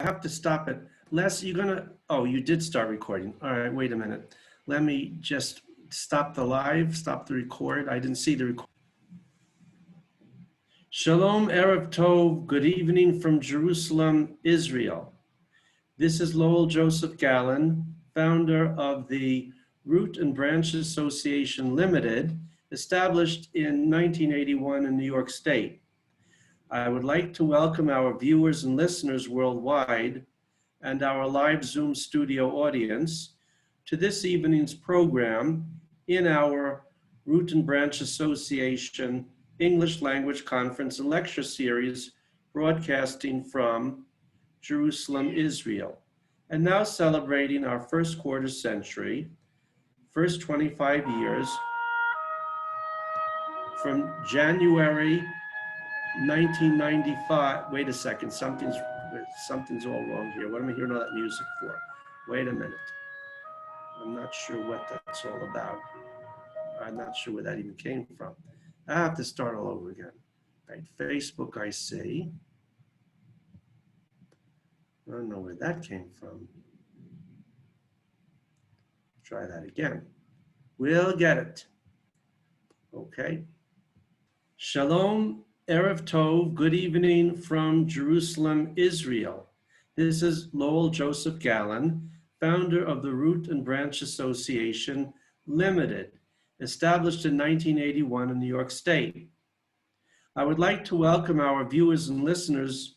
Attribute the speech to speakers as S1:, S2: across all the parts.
S1: I have to stop it. Les, you're gonna, oh, you did start recording. All right, wait a minute. Let me just stop the live, stop the record. I didn't see the record. Shalom, Erev Tov, good evening from Jerusalem, Israel. This is Lowell Joseph Gallen, founder of the Root and Branch Association Limited, established in 1981 in New York State. I would like to welcome our viewers and listeners worldwide and our live Zoom studio audience to this evening's program in our Root and Branch Association English Language Conference and Lecture Series, broadcasting from Jerusalem, Israel, and now celebrating our first quarter century, first 25 years, from January 1995. Wait a second, something's all wrong here. What am I hearing all that music for? Wait a minute. I'm not sure what that's all about. I'm not sure where that even came from. I have to start all over again. Right, Facebook, I see. I don't know where that came from. Try that again. We'll get it. Okay. Shalom, Erev Tov, good evening from Jerusalem, Israel. This is Lowell Joseph Gallen, founder of the Root and Branch Association Limited, established in 1981 in New York State. I would like to welcome our viewers and listeners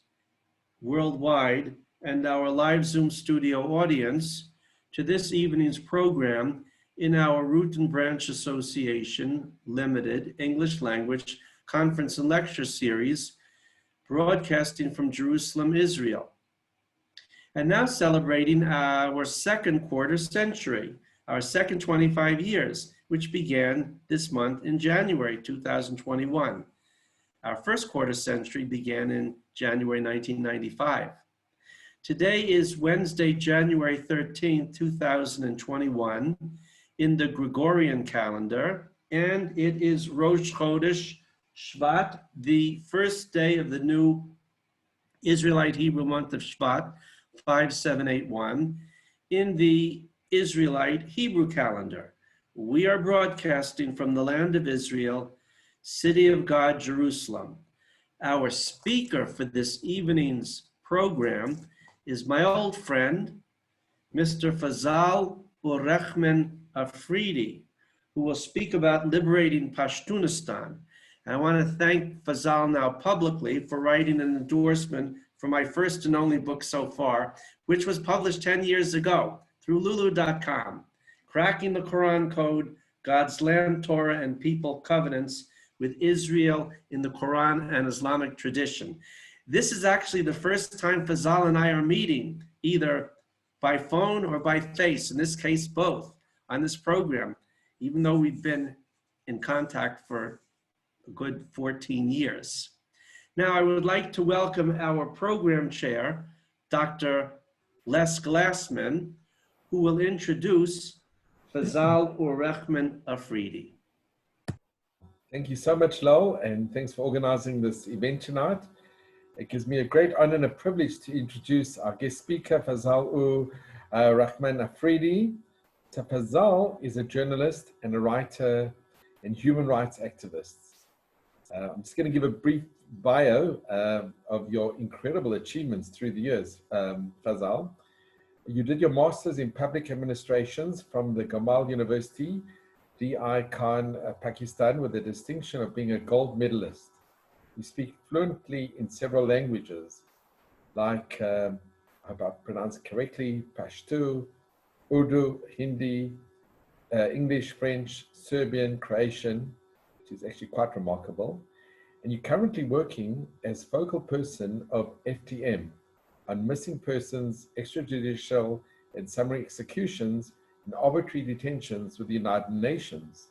S1: worldwide and our live Zoom studio audience to this evening's program in our Root and Branch Association Limited English Language Conference and Lecture Series, broadcasting from Jerusalem, Israel. And now celebrating our second quarter century, our second 25 years, which began this month in January 2021. Our first quarter century began in January 1995. Today is Wednesday, January 13th, 2021 in the Gregorian calendar, and it is Rosh Chodesh Shvat, the first day of the new Israelite Hebrew month of Shvat, 5781, in the Israelite Hebrew calendar. We are broadcasting from the land of Israel, city of God, Jerusalem. Our speaker for this evening's program is my old friend, Mr. Fazal or Rehman Afridi, who will speak about liberating Pashtunistan. And I want to thank Fazal now publicly for writing an endorsement for my first and only book so far, which was published 10 years ago through lulu.com, Cracking the Quran Code, God's Land, Torah, and People Covenants with Israel in the Quran and Islamic Tradition. This is actually the first time Fazal and I are meeting, either by phone or by face, in this case, both, on this program, even though we've been in contact for a good 14 years. Now, I would like to welcome our program chair, Dr. Les Glassman, who will introduce Fazal or Rehman Afridi.
S2: Thank you so much, Lo, and thanks for organizing this event tonight. It gives me a great honor and a privilege to introduce our guest speaker, Fazal Rehman Afridi. So Fazal is a journalist and a writer and human rights activist. I'm just going to give a brief bio of your incredible achievements through the years, Fazal. You did your master's in public administrations from the Gamal University, D.I. Khan, Pakistan, with the distinction of being a gold medalist. You speak fluently in several languages, like, I hope I pronounce it correctly, Pashto, Urdu, Hindi, English, French, Serbian, Croatian, which is actually quite remarkable. And you're currently working as focal person of FTM on missing persons, extrajudicial and summary executions, and arbitrary detentions with the United Nations.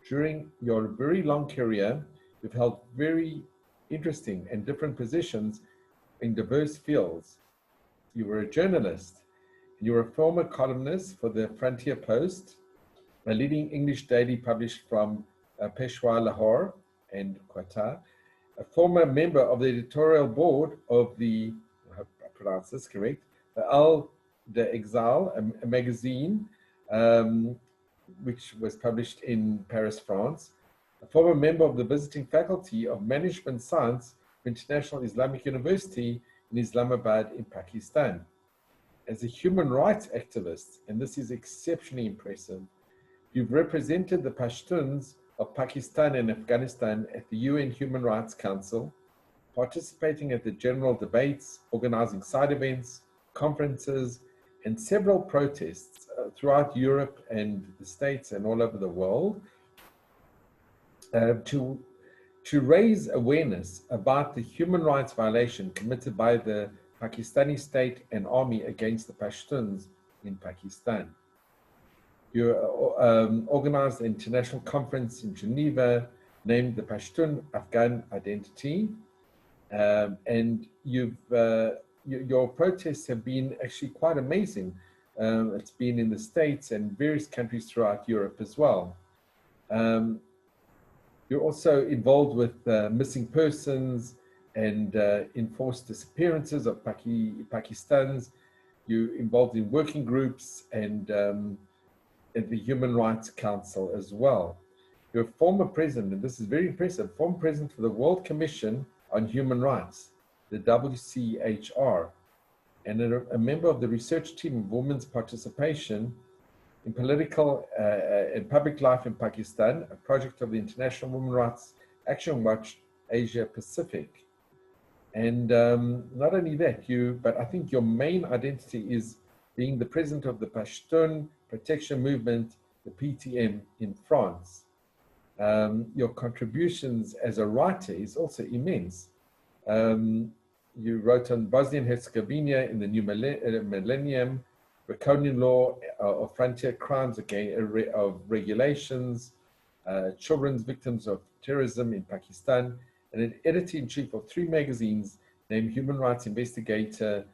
S2: During your very long career, you've held very interesting and different positions in diverse fields. You were a journalist. You were a former columnist for the Frontier Post, a leading English daily published from Peshawar, Lahore, and Qatar, a former member of the editorial board of the, I pronounce this correct, the Al d'Exil, a magazine which was published in Paris, France, a former member of the visiting faculty of Management Science of International Islamic University in Islamabad in Pakistan. As a human rights activist, and this is exceptionally impressive, you've represented the Pashtuns of Pakistan and Afghanistan at the UN Human Rights Council, participating at the general debates, organizing side events, conferences, and several protests throughout Europe and the States and all over the world to raise awareness about the human rights violation committed by the Pakistani state and army against the Pashtuns in Pakistan. You organized an international conference in Geneva named the Pashtun Afghan Identity, and your protests have been actually quite amazing. It's been in the States and various countries throughout Europe as well. You're also involved with missing persons and enforced disappearances of Pakistans. You're involved in working groups and at the Human Rights Council as well. You're a former president, and this is very impressive, former president for the World Commission on Human Rights, the WCHR, and a member of the research team of women's participation in political and public life in Pakistan, a project of the International Women's Rights Action Watch Asia Pacific. And not only that, but I think your main identity is being the president of the Pashtun Protection Movement, the PTM, in France. Your contributions as a writer is also immense. You wrote on Bosnia and Herzegovina in the new millennium, draconian law of frontier crimes, of regulations, children's victims of terrorism in Pakistan, and an editor-in-chief of 3 magazines named Human Rights Investigator,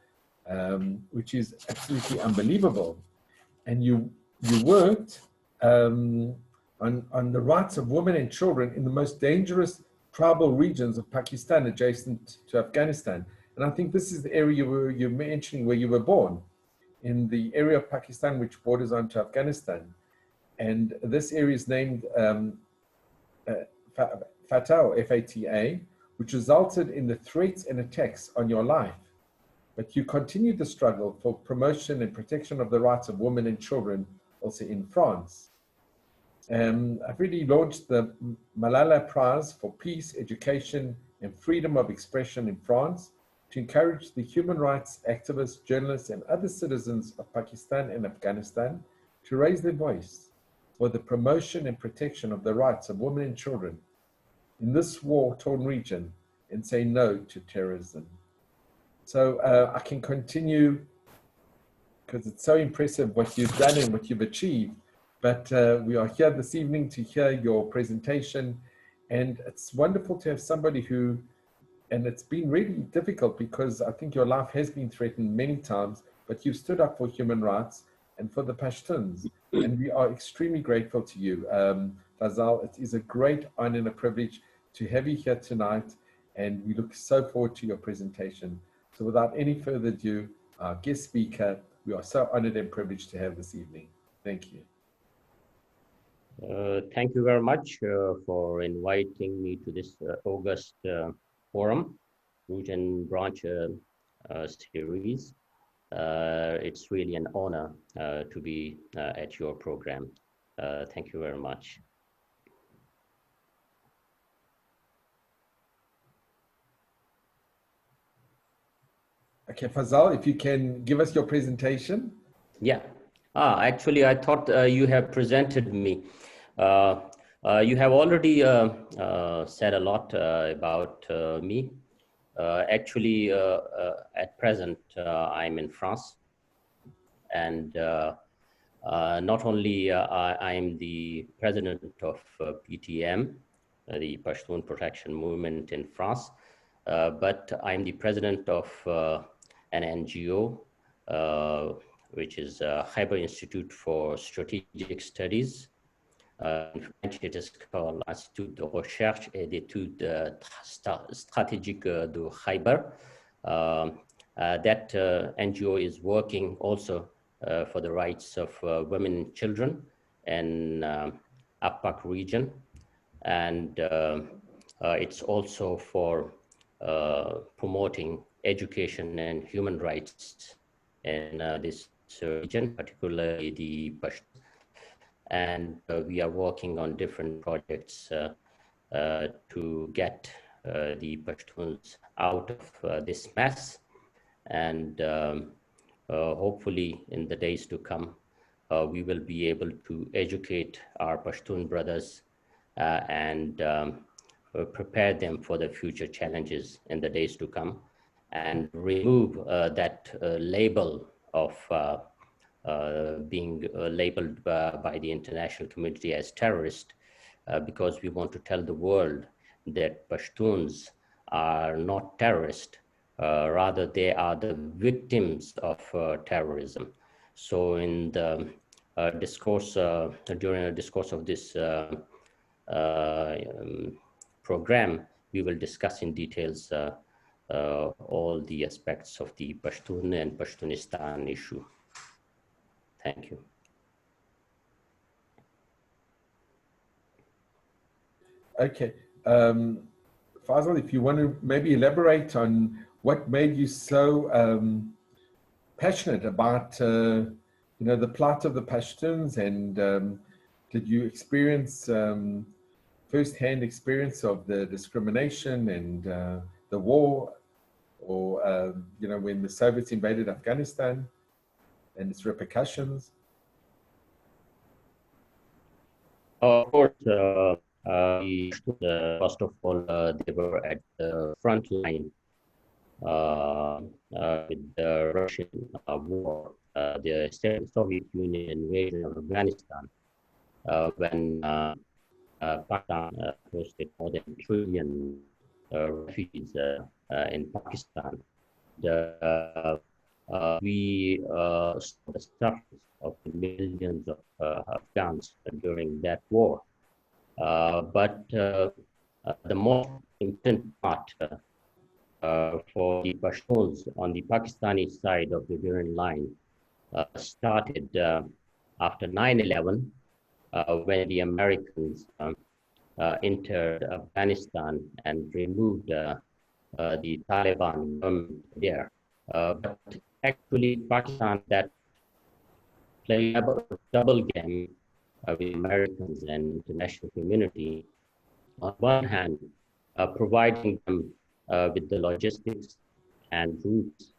S2: which is absolutely unbelievable. And you worked on the rights of women and children in the most dangerous tribal regions of Pakistan adjacent to Afghanistan. And I think this is the area you're mentioning where you were born, in the area of Pakistan which borders onto Afghanistan. And this area is named Fata, F-A-T-A, which resulted in the threats and attacks on your life. But you continued the struggle for promotion and protection of the rights of women and children also in France. Afridi launched the Malala Prize for Peace, Education, and Freedom of Expression in France to encourage the human rights activists, journalists, and other citizens of Pakistan and Afghanistan to raise their voice for the promotion and protection of the rights of women and children in this war-torn region and say no to terrorism. So I can continue because it's so impressive what you've done and what you've achieved. But we are here this evening to hear your presentation, and it's wonderful to have somebody who, and it's been really difficult because I think your life has been threatened many times, but you've stood up for human rights and for the Pashtuns, and we are extremely grateful to you. Fazal, it is a great honor and a privilege to have you here tonight, and we look so forward to your presentation. So without any further ado, our guest speaker, we are so honored and privileged to have this evening. Thank you.
S3: Thank you very much for inviting me to this August forum, Root and Branch series. It's really an honor to be at your program. Thank you very much.
S2: Okay, Fazal, if you can give us your presentation.
S3: Yeah. Actually, I thought you have presented me. You have already said a lot about me. Actually, at present, I'm in France. And not only I'm the president of PTM, the Pashtun Protection Movement in France, but I'm the president of an NGO, which is Khyber Institute for Strategic Studies. In French, it is called Institut de Recherche et d'Études Stratégiques de Khyber. That NGO is working also for the rights of women and children in APAC region. And it's also for promoting education and human rights in this region, particularly the Pashtuns. And we are working on different projects to get the Pashtuns out of this mess. And hopefully in the days to come, we will be able to educate our Pashtun brothers and prepare them for the future challenges in the days to come, and remove that label of being labeled by the international community as terrorist, because we want to tell the world that Pashtuns are not terrorists, rather they are the victims of terrorism. So in the discourse, during the discourse of this program, we will discuss in details all the aspects of the Pashtun and Pashtunistan issue. Thank you.
S2: Okay. Fazal, if you want to maybe elaborate on what made you so passionate about the plight of the Pashtuns, and did you experience first-hand experience of the discrimination and the war, or when the Soviets invaded Afghanistan and its repercussions?
S3: Of course, first of all, they were at the front line with the Russian war, the Soviet Union invasion of Afghanistan, when Pakistan hosted more than 1 trillion refugees in Pakistan. We saw the suffering of the millions of Afghans during that war. But the most important part for the Pashtuns on the Pakistani side of the Durand line started after 9/11, when the Americans entered Afghanistan and removed the Taliban government there. But actually, Pakistan that played a double game with Americans and international community. On one hand, providing them with the logistics and routes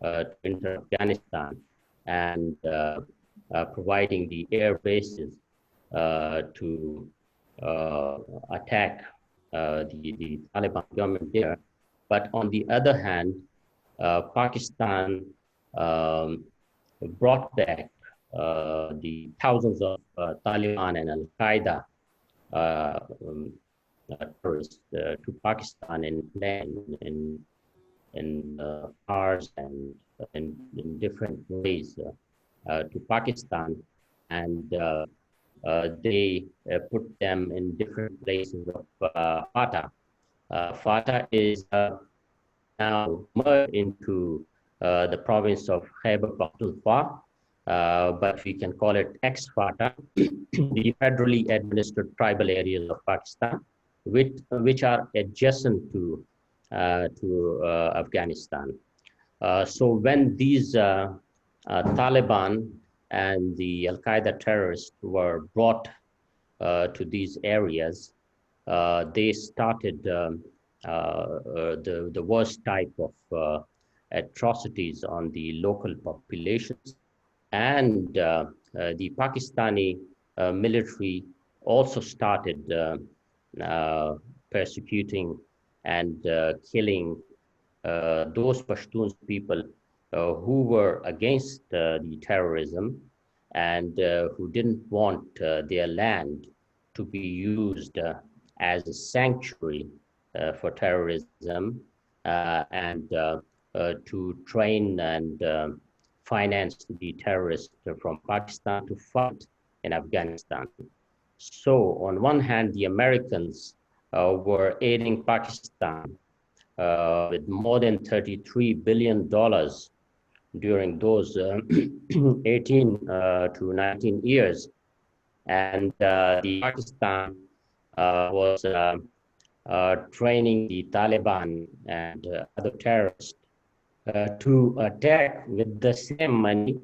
S3: to enter Afghanistan, and providing the air bases to attack the Taliban government there. But on the other hand, Pakistan brought back the thousands of Taliban and Al-Qaeda tourists to Pakistan in cars and in different ways to Pakistan, and they put them in different places of FATA. FATA is now merged into the province of Khyber Pakhtunkhwa, but we can call it ex-FATA, the federally administered tribal areas of Pakistan, which are adjacent to Afghanistan. So when these Taliban and the Al-Qaeda terrorists were brought to these areas, they started the worst type of atrocities on the local populations. And the Pakistani military also started persecuting and killing those Pashtun people who were against the terrorism and who didn't want their land to be used as a sanctuary for terrorism and to train and finance the terrorists from Pakistan to fight in Afghanistan. So on one hand, the Americans were aiding Pakistan with more than $33 billion during those 18 to 19 years. And the Pakistan was training the Taliban and other terrorists to attack with the same money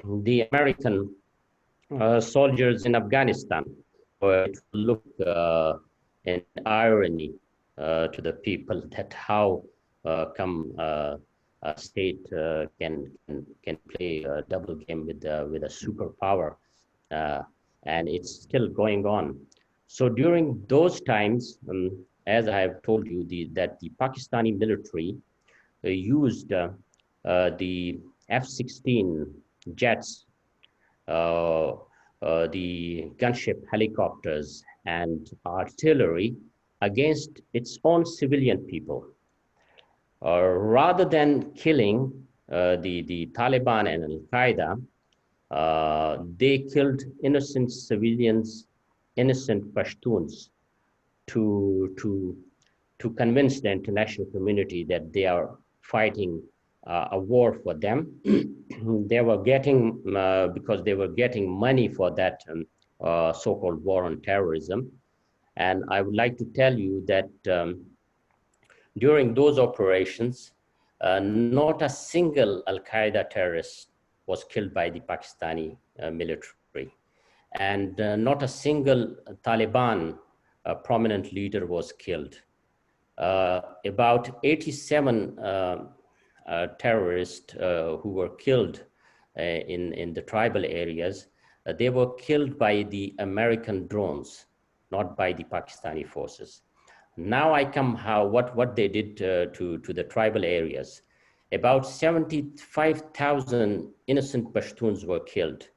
S3: the American soldiers in Afghanistan. It will look in irony to the people that how come a state can play a double game with a superpower, and it's still going on. So during those times, as I have told you, that the Pakistani military used the F-16 jets, the gunship helicopters, and artillery against its own civilian people. Rather than killing the Taliban and Al-Qaeda, they killed innocent civilians, innocent Pashtuns, to convince the international community that they are fighting a war for them. They were getting, because they were getting money for that so-called war on terrorism. And I would like to tell you that during those operations, not a single Al-Qaeda terrorist was killed by the Pakistani military. And not a single Taliban prominent leader was killed. About 87 terrorists who were killed in the tribal areas, they were killed by the American drones, not by the Pakistani forces. Now I come what they did to the tribal areas. About 75,000 innocent Pashtuns were killed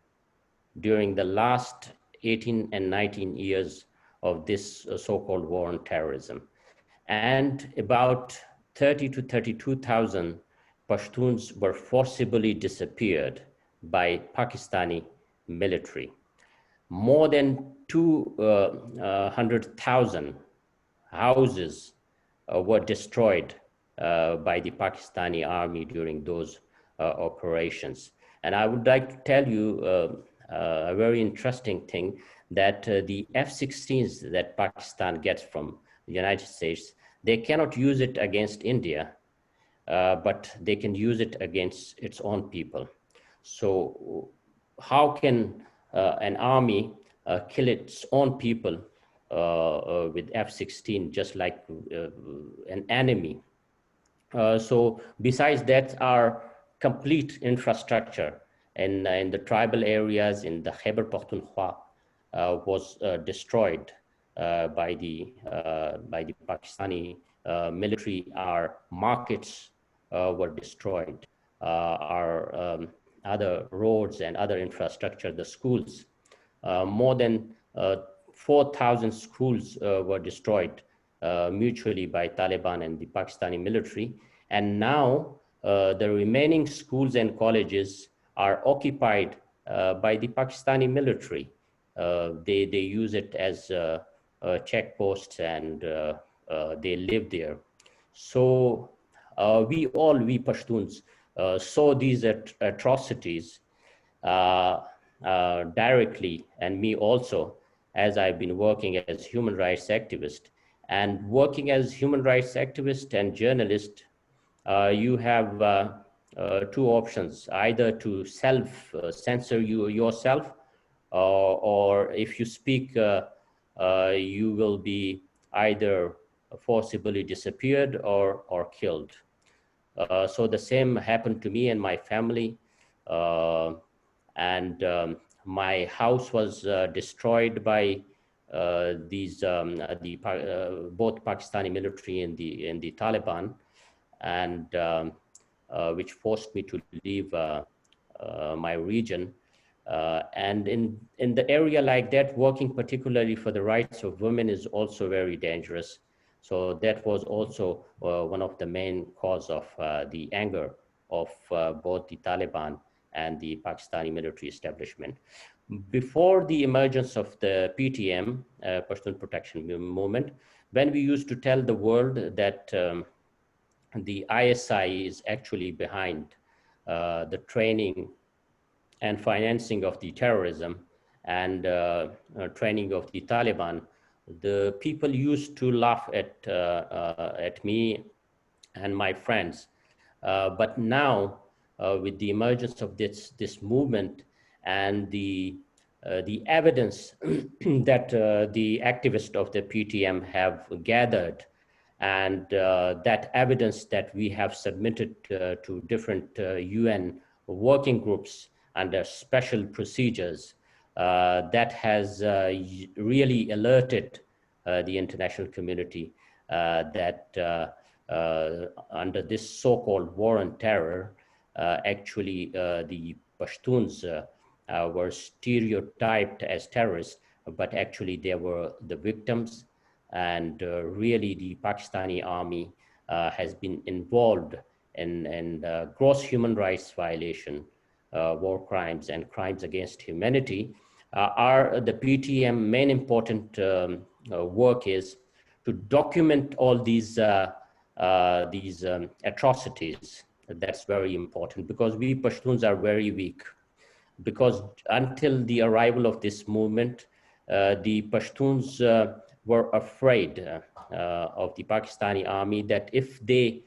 S3: during the last 18 and 19 years of this so-called war on terrorism. And about 30 to 32,000 Pashtuns were forcibly disappeared by Pakistani military. More than 200,000 houses were destroyed by the Pakistani army during those operations. And I would like to tell you a very interesting thing, that the F-16s that Pakistan gets from the United States, they cannot use it against India, but they can use it against its own people. So how can an army kill its own people with F-16, just like an enemy? So besides that, our complete infrastructure in the tribal areas in the Khyber Pakhtunkhwa was destroyed by the Pakistani military. Our markets were destroyed. Our other roads and other infrastructure, the schools, more than 4,000 schools were destroyed mutually by Taliban and the Pakistani military. And now the remaining schools and colleges are occupied by the Pakistani military. They use it as checkposts, and they live there. So we Pashtuns saw these atrocities directly, and me also, as I've been working as human rights activist. And working as human rights activist and journalist, you have two options: either to self-censor yourself, or if you speak, you will be either forcibly disappeared or killed. So the same happened to me and my family. My house was destroyed by both Pakistani military and the Taliban, and which forced me to leave my region. And in the area like that, working particularly for the rights of women is also very dangerous. So that was also one of the main cause of the anger of both the Taliban and the Pakistani military establishment. Before the emergence of the PTM, Pashtun Protection Movement, when we used to tell the world that the ISI is actually behind the training and financing of the terrorism and training of the Taliban, the people used to laugh at me and my friends. But now, with the emergence of this movement and the evidence that the activists of the PTM have gathered, and that evidence that we have submitted to different UN working groups under special procedures, that has really alerted the international community that under this so-called war on terror, actually the Pashtuns were stereotyped as terrorists, but actually they were the victims. And really the Pakistani army has been involved in gross human rights violation, war crimes and crimes against humanity. Are the PTM main important work is to document all these atrocities. That's very important, because we Pashtuns are very weak. Because until the arrival of this movement, the Pashtuns were afraid of the Pakistani army, that if they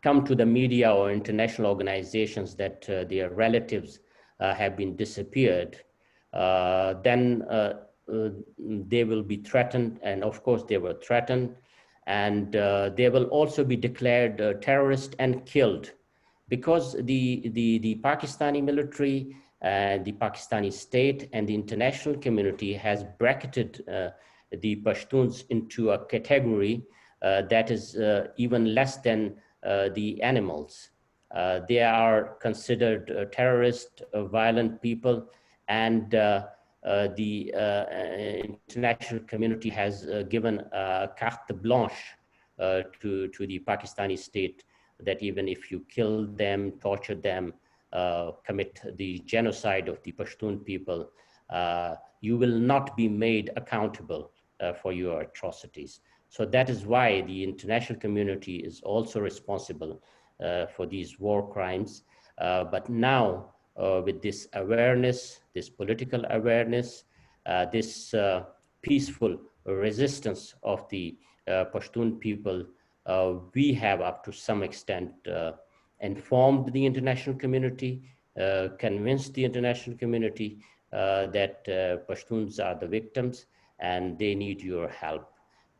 S3: come to the media or international organizations that their relatives have been disappeared, then they will be threatened. And of course they were threatened, and they will also be declared terrorist and killed, because the Pakistani military and the Pakistani state and the international community has bracketed the Pashtuns into a category that is even less than the animals. They are considered terrorist, violent people, and the international community has given carte blanche to the Pakistani state, that even if you kill them, torture them, commit the genocide of the Pashtun people, you will not be made accountable for your atrocities. So that is why the international community is also responsible for these war crimes. But now, with this awareness, this political awareness, this peaceful resistance of the Pashtun people, we have up to some extent informed the international community, convinced the international community that Pashtuns are the victims and they need your help.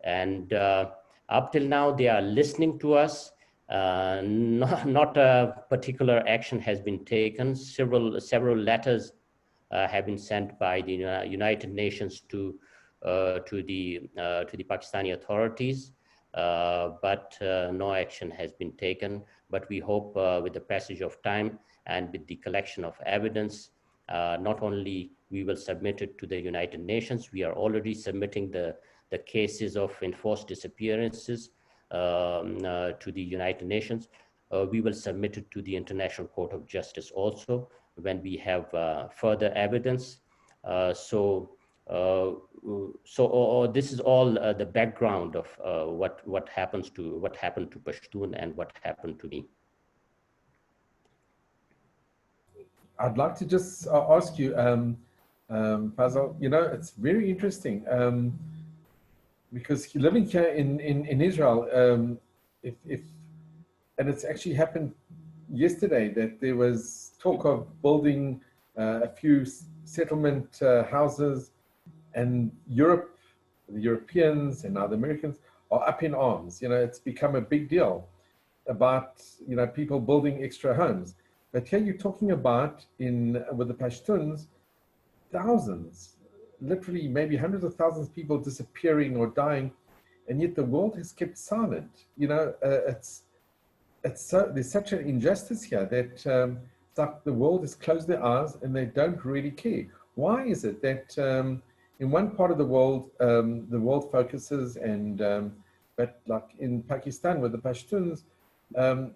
S3: And up till now, they are listening to us. Not a particular action has been taken. Several letters have been sent by the United Nations to the Pakistani authorities, but no action has been taken. But we hope with the passage of time and with the collection of evidence, not only we will submit it to the United Nations, we are already submitting the cases of enforced disappearances to the United Nations. We will submit it to the International Court of Justice also when we have further evidence. So this is all the background of what happened to Pashtun and what happened to me.
S2: I'd like to just ask you, Fazal, you know, it's very interesting because living here in Israel, and it's actually happened yesterday that there was talk of building a few settlement houses, and Europe, the Europeans and now the Americans are up in arms. You know, it's become a big deal about, you know, people building extra homes. But here you're talking about with the Pashtuns, thousands, literally maybe hundreds of thousands of people disappearing or dying, and yet the world has kept silent. You know, there's such an injustice here that it's like the world has closed their eyes and they don't really care. Why is it that in one part of the world focuses, but like in Pakistan with the Pashtuns,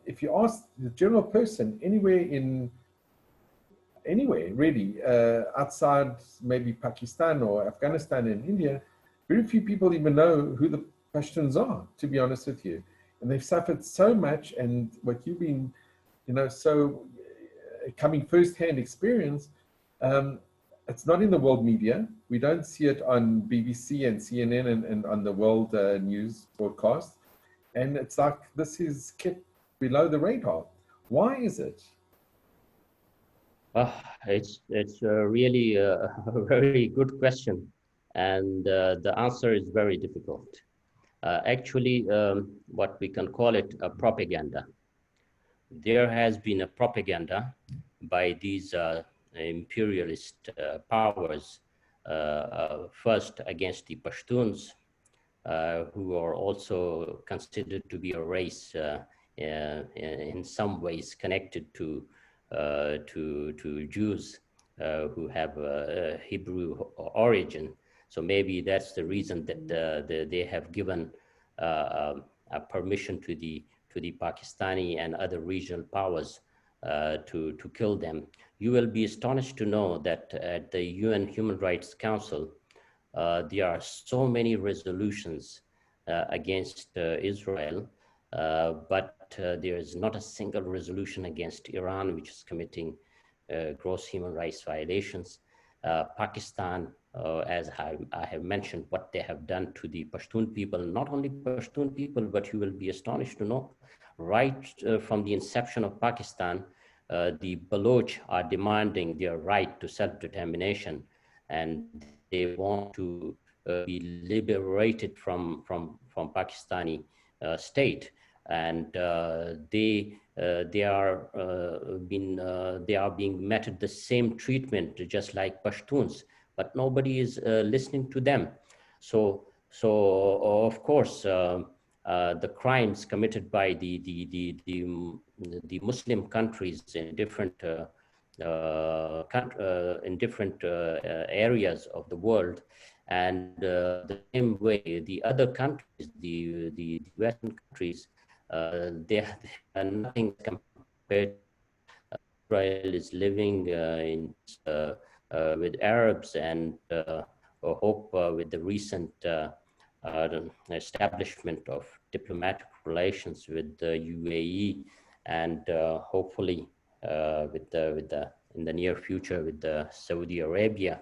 S2: if you ask the general person anywhere really, outside maybe Pakistan or Afghanistan and India, very few people even know who the Pashtuns are, to be honest with you. and they've suffered so much. And what you've been, so coming firsthand experience, it's not in the world media. We don't see it on BBC and CNN and on the world news broadcast. And it's like this is kept below the radar. Why is it?
S3: It's really a very good question, and the answer is very difficult. Actually, what we can call it a propaganda. There has been a propaganda by these imperialist powers, first against the Pashtuns, who are also considered to be a race in some ways connected to Jews who have a Hebrew origin. So maybe that's the reason that they have given a permission to the Pakistani and other regional powers to kill them. You will be astonished to know that at the UN Human Rights Council, there are so many resolutions against Israel, but there is not a single resolution against Iran, which is committing gross human rights violations. Pakistan, as I have mentioned, what they have done to the Pashtun people, not only Pashtun people, but you will be astonished to know, right from the inception of Pakistan, the Baloch are demanding their right to self-determination, and they want to be liberated from Pakistani state, and they are being met at the same treatment just like Pashtuns, but nobody is listening to them. So of course the crimes committed by the Muslim countries in different areas of the world, and the same way the other countries, the Western countries, they are nothing compared. Israel is living with Arabs, and hope with the recent establishment of diplomatic relations with the UAE, and hopefully in the near future with the Saudi Arabia,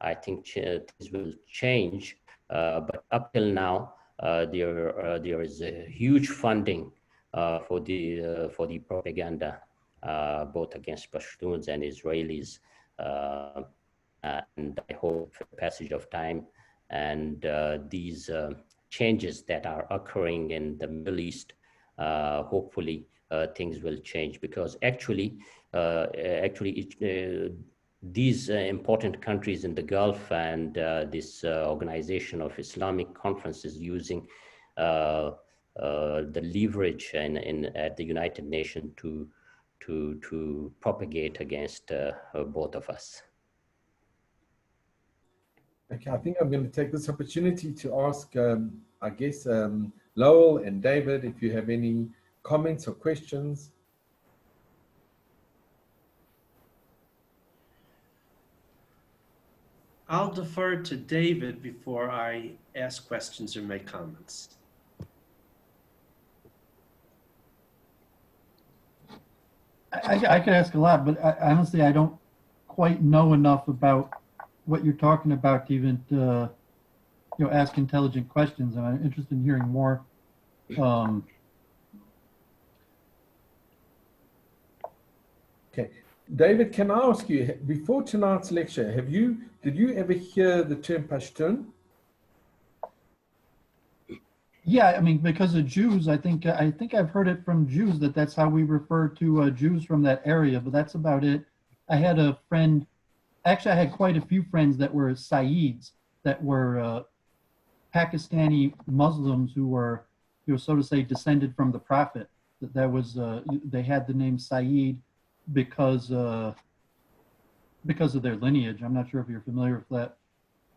S3: I think things will change. But up till now, there is a huge funding for the propaganda, both against Pashtuns and Israelis. And I hope for the passage of time and these changes that are occurring in the Middle East, hopefully things will change, because actually these important countries in the Gulf and this Organization of Islamic Conference is using the leverage at the United Nations to propagate against both of us.
S2: Okay, I think I'm going to take this opportunity to ask, I guess, Lowell and David, if you have any comments or questions.
S1: I'll defer to David before I ask questions or make comments.
S4: I could ask a lot, but honestly, I don't quite know enough about what you're talking about to even ask intelligent questions, and I'm interested in hearing more.
S2: Okay, David, can I ask you, before tonight's lecture, did you ever hear the term Pashtun?
S4: Yeah, I mean, because of Jews, I think I've heard it from Jews that's how we refer to Jews from that area, but that's about it. I had a friend. Actually, I had quite a few friends that were Sayyids, that were Pakistani Muslims who were, so to say, descended from the Prophet. That was they had the name Sayyid because of their lineage. I'm not sure if you're familiar with that.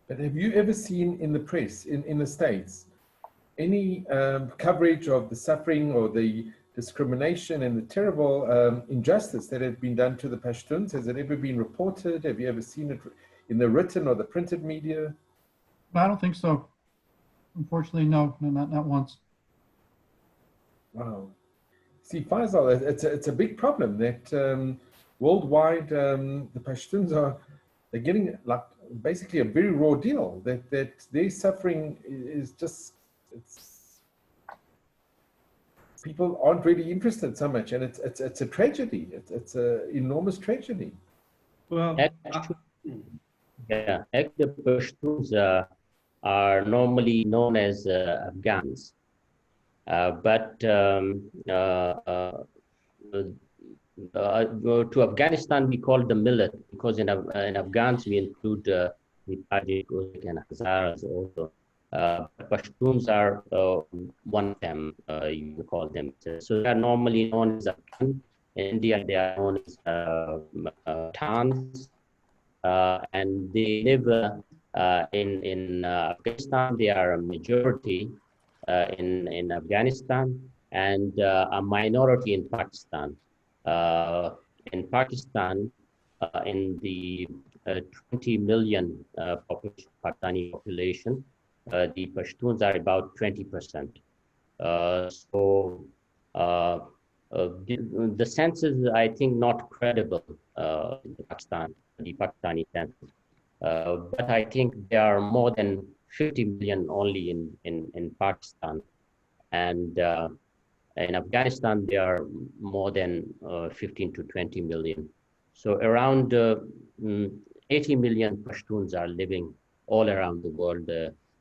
S2: But have you ever seen in the press in the States any coverage of the suffering or the discrimination and the terrible injustice that has been done to the Pashtuns? Has it ever been reported? Have you ever seen it in the written or the printed media?
S4: I don't think so. Unfortunately, no, not once.
S2: Wow. See, Faisal, it's a big problem that worldwide the Pashtuns they're getting like basically a very raw deal. That their suffering is just people aren't really interested so much, and it's a tragedy. It's an enormous tragedy.
S1: Well,
S3: Actually, yeah, actually, the Pashtuns are normally known as Afghans, but to Afghanistan we call the millet because in Afghans we include the Tajik, Uzbek, and Hazaras also. Pashtuns are one of them, you call them. So they are normally known as Afghan. In India, they are known as Thans, and they live in Afghanistan. They are a majority in Afghanistan and a minority in Pakistan. In Pakistan, in the 20 million Pakistani population, the Pashtuns are about 20%. The census, I think, not credible in Pakistan, the Pakistani census. But I think there are more than 50 million only in Pakistan. And in Afghanistan, there are more than 15 to 20 million. So around 80 million Pashtuns are living all around the world,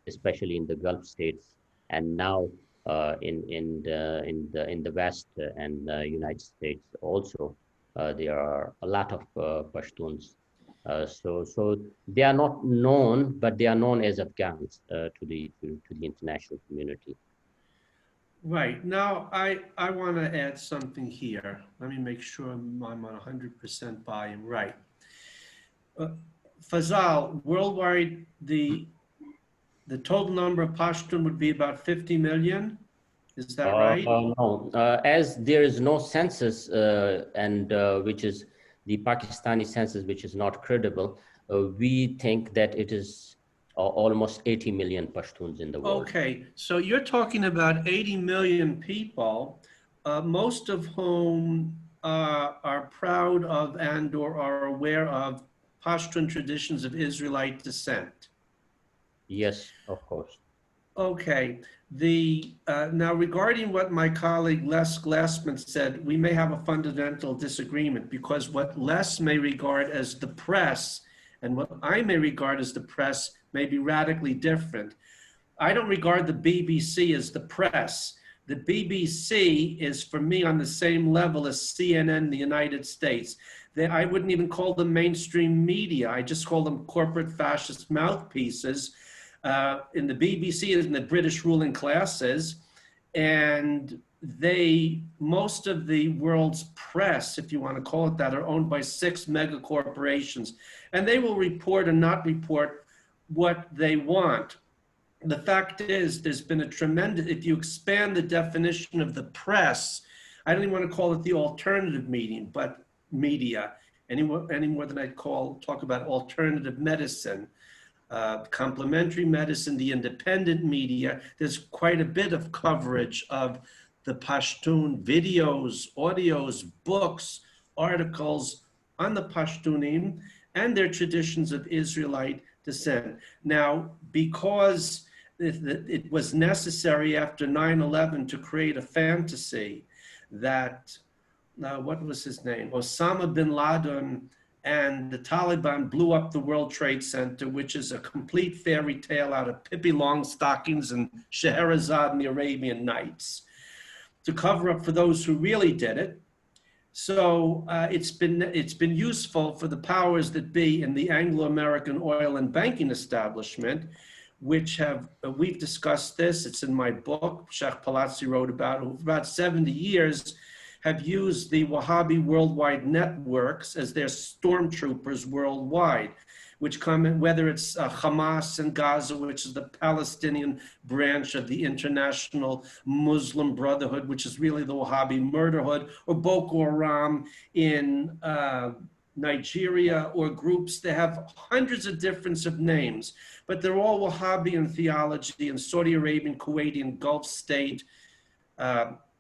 S3: especially in the Gulf states, and now in the West and United States also. There are a lot of Pashtuns. So they are not known, but they are known as Afghans to the international community.
S1: right. Now, I want to add something here. Let me make sure I'm on 100% volume. Right. Fazal, worldwide, the total number of Pashtun would be about 50 million. Is that right?
S3: No, as there is no census, and which is the Pakistani census, which is not credible, we think that it is almost 80 million Pashtuns in the world.
S1: Okay, so you're talking about 80 million people, most of whom are proud of and or are aware of Pashtun traditions of Israelite descent.
S3: Yes, of course.
S1: Okay, now regarding what my colleague Les Glassman said, we may have a fundamental disagreement because what Les may regard as the press and what I may regard as the press may be radically different. I don't regard the BBC as the press. The BBC is, for me, on the same level as CNN in the United States. I wouldn't even call them mainstream media. I just call them corporate fascist mouthpieces. In the BBC and the British ruling classes, and most of the world's press, if you want to call it that, are owned by 6 mega corporations, and they will report and not report what they want. The fact is, there's been a tremendous, if you expand the definition of the press, I don't even want to call it the alternative media, any more than I'd talk about alternative medicine. Complementary medicine, the independent media, there's quite a bit of coverage of the Pashtun videos, audios, books, articles on the Pashtunim and their traditions of Israelite descent. Now, because it was necessary after 9/11 to create a fantasy that, what was his name? Osama bin Laden and the Taliban blew up the World Trade Center, which is a complete fairy tale out of Pippi Longstockings and Scheherazade and the Arabian Nights, to cover up for those who really did it. So it's been useful for the powers that be in the Anglo-American oil and banking establishment, which we've discussed this. It's in my book. Sheikh Palazzi wrote about 70 years. Have used the Wahhabi worldwide networks as their stormtroopers worldwide, which come in, whether it's Hamas in Gaza, which is the Palestinian branch of the International Muslim Brotherhood, which is really the Wahhabi murderhood, or Boko Haram in Nigeria, or groups that have hundreds of different names, but they're all Wahhabi in theology in Saudi Arabian, Kuwaiti, and Gulf state,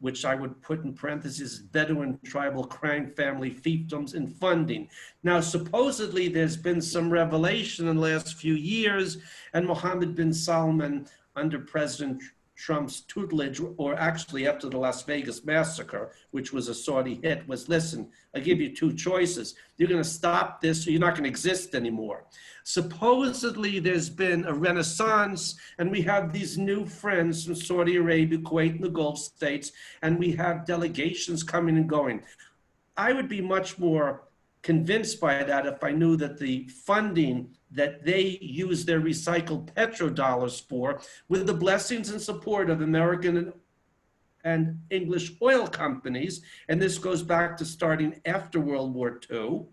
S1: which I would put in parentheses, Bedouin tribal crime family fiefdoms and funding. Now, supposedly there's been some revelation in the last few years, and Mohammed bin Salman, under President Trump's tutelage, or actually after the Las Vegas massacre, which was a Saudi hit, was, listen, I give you two choices. You're going to stop this or you're not going to exist anymore. Supposedly there's been a renaissance, and we have these new friends from Saudi Arabia, Kuwait, and the Gulf states, and we have delegations coming and going. I would be much more convinced by that if I knew that the funding that they use their recycled petrodollars for, with the blessings and support of American and English oil companies, and this goes back to starting after World War II,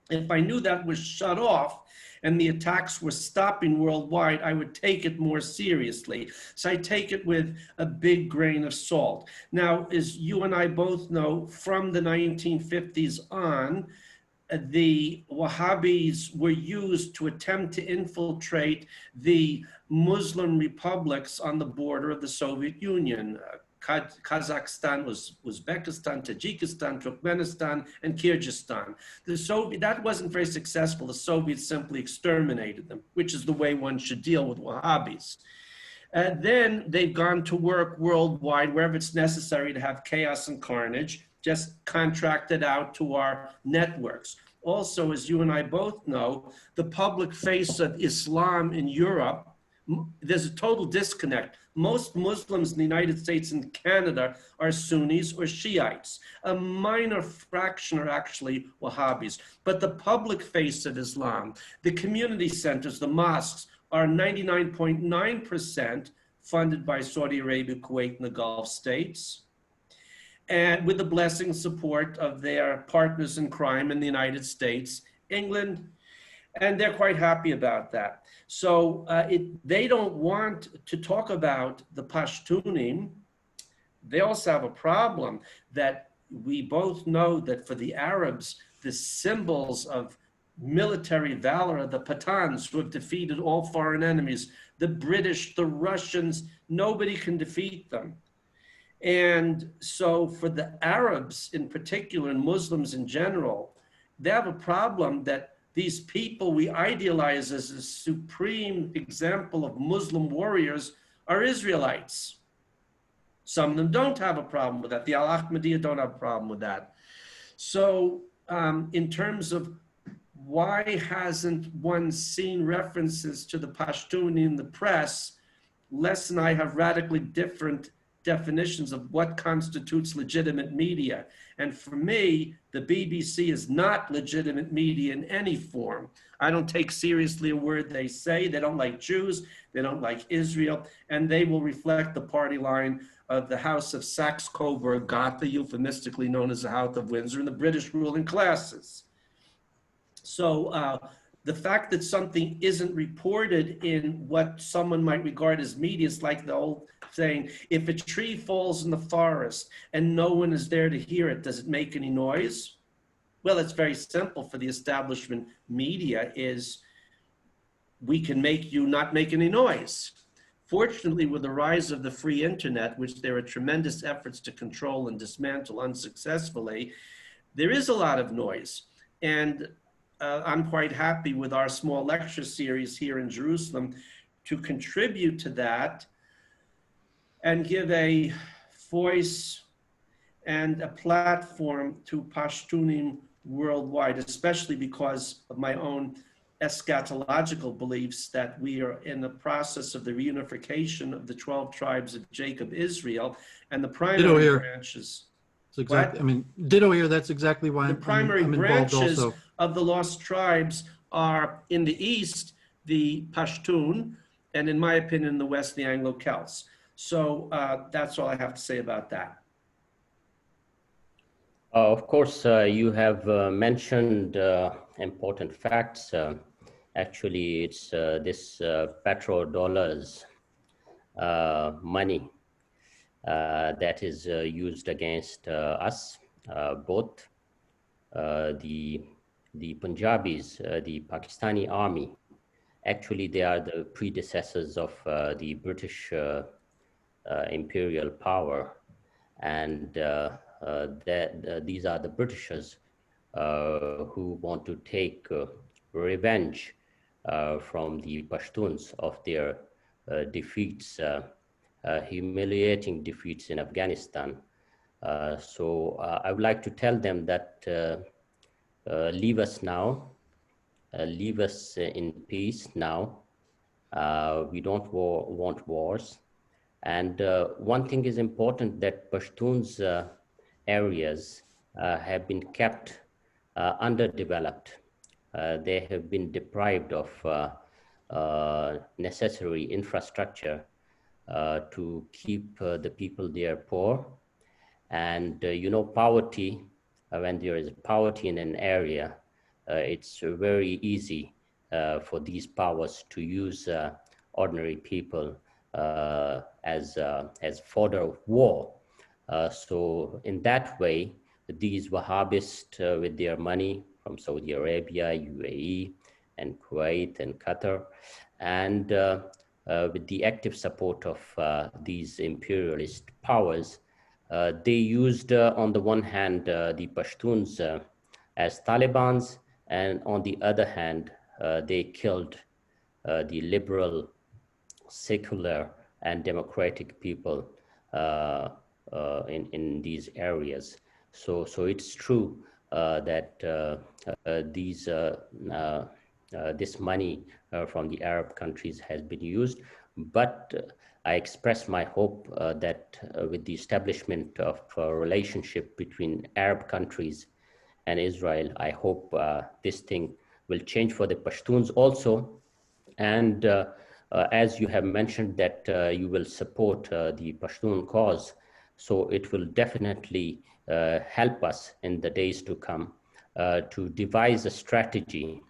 S1: if I knew that was shut off and the attacks were stopping worldwide, I would take it more seriously. So I take it with a big grain of salt. Now, as you and I both know, from the 1950s on, the Wahhabis were used to attempt to infiltrate the Muslim republics on the border of the Soviet Union. Kazakhstan, Uzbekistan, Tajikistan, Turkmenistan, and Kyrgyzstan. That wasn't very successful. The Soviets simply exterminated them, which is the way one should deal with Wahhabis. Then they've gone to work worldwide, wherever it's necessary to have chaos and carnage, just contracted out to our networks. Also, as you and I both know, the public face of Islam in Europe, there's a total disconnect. Most Muslims in the United States and Canada are Sunnis or Shiites. A minor fraction are actually Wahhabis. But the public face of Islam, the community centers, the mosques, are 99.9% funded by Saudi Arabia, Kuwait, and the Gulf states, and with the blessing and support of their partners in crime in the United States, England, and they're quite happy about that. So they don't want to talk about the Pashtunim. They also have a problem that we both know that for the Arabs, the symbols of military valor are the Pathans, who have defeated all foreign enemies, the British, the Russians, nobody can defeat them. And so for the Arabs in particular, and Muslims in general, they have a problem that these people we idealize as a supreme example of Muslim warriors are Israelites. Some of them don't have a problem with that. The Al-Ahmadiyya don't have a problem with that. So in terms of why hasn't one seen references to the Pashtuni in the press, Les and I have radically different definitions of what constitutes legitimate media. And for me, the BBC is not legitimate media in any form. I don't take seriously a word they say. They don't like Jews, they don't like Israel, and they will reflect the party line of the House of Saxe-Coburg, Gotha, euphemistically known as the House of Windsor, and the British ruling classes. So the fact that something isn't reported in what someone might regard as media is like the old saying, if a tree falls in the forest and no one is there to hear it, does it make any noise? Well, it's very simple for the establishment media is we can make you not make any noise. Fortunately, with the rise of the free internet, which there are tremendous efforts to control and dismantle unsuccessfully, there is a lot of noise. And I'm quite happy with our small lecture series here in Jerusalem to contribute to that and give a voice and a platform to Pashtunim worldwide, especially because of my own eschatological beliefs that we are in the process of the reunification of the 12 tribes of Jacob, Israel, and the primary branches.
S4: It's exactly, I mean, ditto here, that's exactly why
S1: the primary
S4: I'm involved
S1: branches
S4: also.
S1: Of the lost tribes are in the east, the Pashtun, and in my opinion, in the west, the Anglo-Celts. So that's all I have to say about that.
S3: Of course, you have mentioned important facts. Actually, it's this petrodollars money that is used against us, both the Punjabis, the Pakistani army. Actually, they are the predecessors of the British imperial power. and these are the Britishers who want to take revenge from the Pashtuns of their defeats, humiliating defeats in Afghanistan. So I would like to tell them that leave us now, leave us in peace now. We don't want wars. And one thing is important, that Pashtuns areas have been kept underdeveloped. They have been deprived of necessary infrastructure to keep the people there poor. And you know, poverty, when there is poverty in an area, it's very easy for these powers to use ordinary people as fodder of war. So in that way, these Wahhabists with their money from Saudi Arabia, UAE, and Kuwait and Qatar, and with the active support of these imperialist powers, they used, on the one hand, the Pashtuns as Talibans, and on the other hand, they killed the liberal, secular, and democratic people in these areas. So it's true that this money from the Arab countries has been used, but I express my hope that with the establishment of a relationship between Arab countries and Israel, I hope this thing will change for the Pashtuns also. And as you have mentioned that you will support the Pashtun cause, so it will definitely help us in the days to come to devise a strategy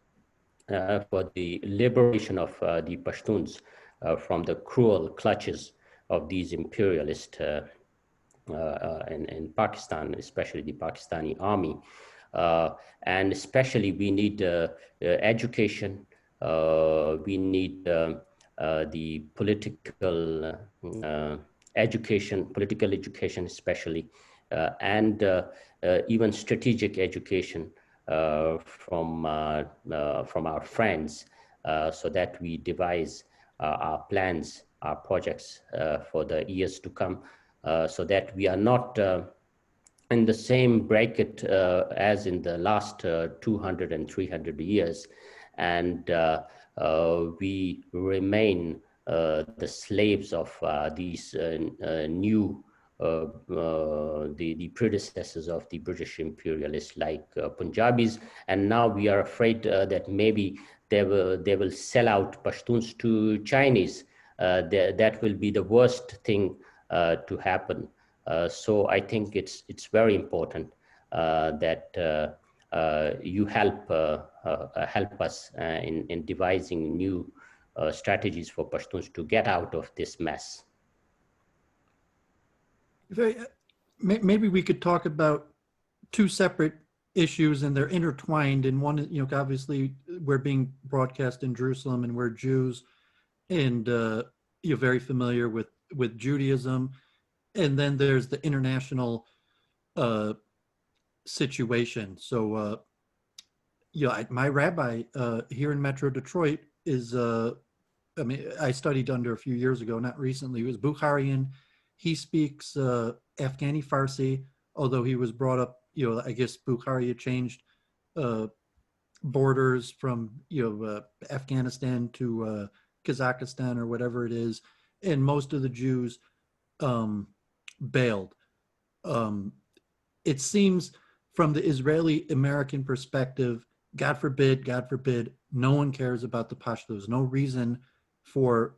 S3: for the liberation of the Pashtuns from the cruel clutches of these imperialists in Pakistan, especially the Pakistani army. And especially we need education, we need the political education especially, and even strategic education from our friends, so that we devise our plans, our projects for the years to come, so that we are not in the same bracket as in the last 200 and 300 years, and we remain the slaves of these new the predecessors of the British imperialists, like Punjabis, and now we are afraid that maybe they will sell out Pashtuns to Chinese. That will be the worst thing to happen. So I think it's very important that you help us in devising new strategies for Pashtuns to get out of this mess.
S4: Maybe we could talk about two separate issues, and they're intertwined. And one, you know, obviously we're being broadcast in Jerusalem, and we're Jews, and you're very familiar with Judaism. And then there's the international situation. So, my rabbi here in Metro Detroit is, I mean, I studied under a few years ago, not recently. He was Bukharian. He speaks Afghani Farsi, although he was brought up, you know, I guess Bukhari changed borders from, Afghanistan to Kazakhstan or whatever it is. And most of the Jews bailed. It seems from the Israeli-American perspective, God forbid, no one cares about the Pashtuns. No reason for,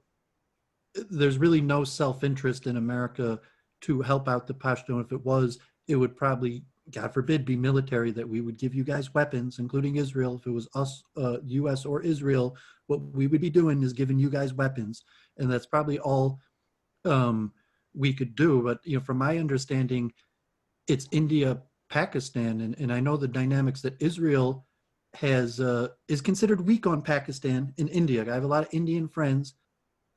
S4: there's really no self-interest in America to help out the Pashtun. If it was, it would probably, God forbid, be military, that we would give you guys weapons, including Israel. If it was us, US or Israel, what we would be doing is giving you guys weapons. And that's probably all we could do. But, you know, from my understanding, it's India, Pakistan, and I know the dynamics that Israel has is considered weak on Pakistan and India. I have a lot of Indian friends,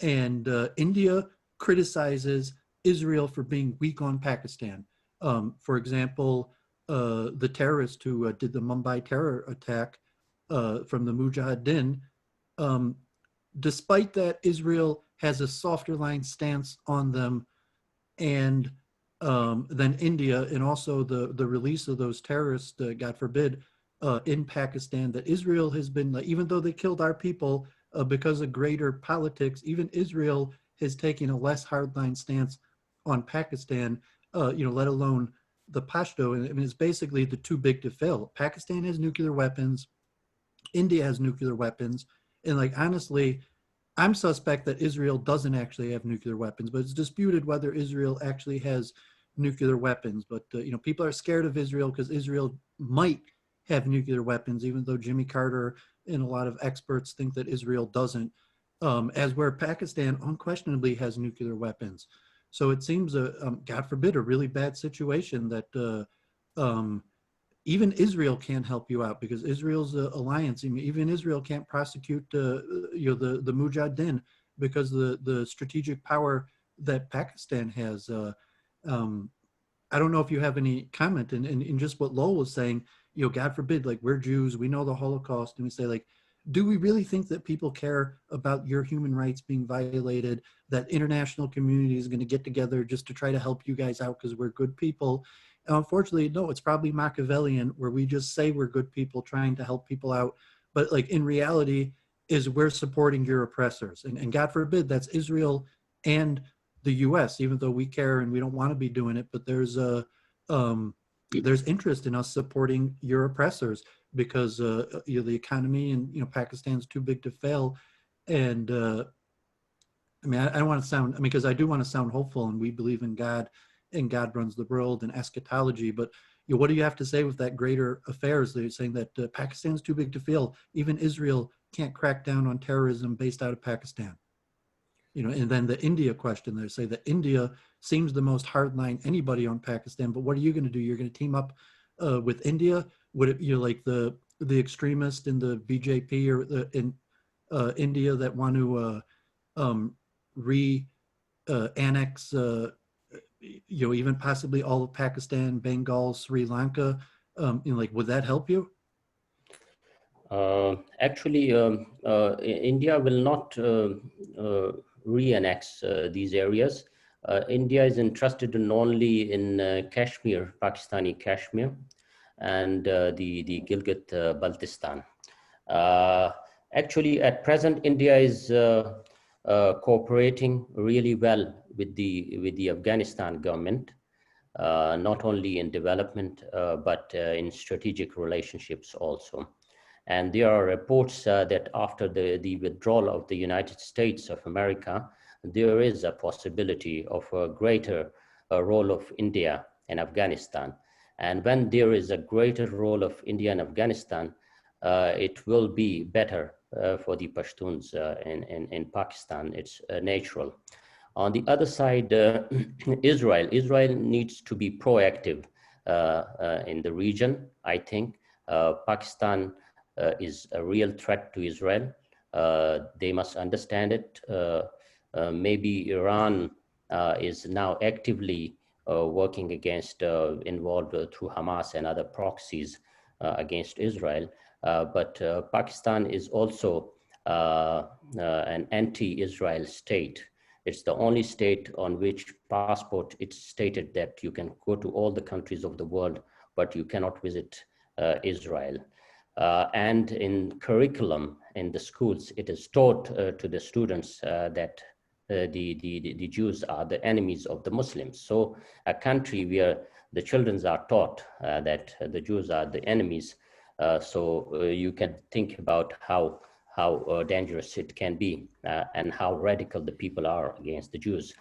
S4: and India criticizes Israel for being weak on Pakistan. For example, the terrorist who did the Mumbai terror attack from the Mujahideen, um, despite that, Israel has a softer line stance on them, and then India, and also the release of those terrorists, God forbid, in Pakistan, that Israel has been, like, even though they killed our people because of greater politics, even Israel has taken a less hardline stance on Pakistan, let alone the Pashto. And I mean, it's basically the too big to fail. Pakistan has nuclear weapons. India has nuclear weapons. And like, honestly, I'm suspect that Israel doesn't actually have nuclear weapons, but it's disputed whether Israel actually has nuclear weapons. But, people are scared of Israel because Israel might have nuclear weapons, even though Jimmy Carter and a lot of experts think that Israel doesn't, as where Pakistan unquestionably has nuclear weapons. So it seems, God forbid, a really bad situation that even Israel can't help you out, because Israel's alliance, I mean, even Israel can't prosecute the Mujahideen because the strategic power that Pakistan has. I don't know if you have any comment in just what Lowell was saying. God forbid, like, we're Jews, we know the Holocaust, and we say, like, do we really think that people care about your human rights being violated, that international community is going to get together just to try to help you guys out because we're good people? Unfortunately, no, it's probably Machiavellian, where we just say we're good people trying to help people out, but like in reality is we're supporting your oppressors. And God forbid that's Israel and the US, even though we care and we don't want to be doing it, but there's interest in us supporting your oppressors because the economy in Pakistan's too big to fail. And I mean, I don't want to sound, I mean, because I do want to sound hopeful, and we believe in God, and God runs the world, and eschatology. But what do you have to say with that greater affairs? They're saying that Pakistan's too big to fail. Even Israel can't crack down on terrorism based out of Pakistan. And then the India question, they say that India seems the most hardline anybody on Pakistan, but what are you going to do? You're going to team up with India? Would it, like the extremists in the BJP or in India that want to re-annex, even possibly all of Pakistan, Bengal, Sri Lanka? Would that help you?
S3: Actually, India will not re-annex these areas. India is interested in only in Kashmir, Pakistani Kashmir, and the Gilgit-Baltistan. Actually, at present, India is cooperating really well with the Afghanistan government, not only in development but in strategic relationships also. And there are reports that after the withdrawal of the United States of America, there is a possibility of a greater role of India in Afghanistan. And when there is a greater role of India in Afghanistan, it will be better for the Pashtuns in Pakistan. It's natural. On the other side, Israel needs to be proactive in the region, I think. Pakistan is a real threat to Israel. They must understand it. Maybe Iran is now actively working against, involved through Hamas and other proxies against Israel. But Pakistan is also an anti-Israel state. It's the only state on which passport it's stated that you can go to all the countries of the world, but you cannot visit Israel. And in curriculum in the schools, it is taught to the students that the Jews are the enemies of the Muslims. So a country where the children are taught that the Jews are the enemies, so you can think about how dangerous it can be and how radical the people are against the Jews.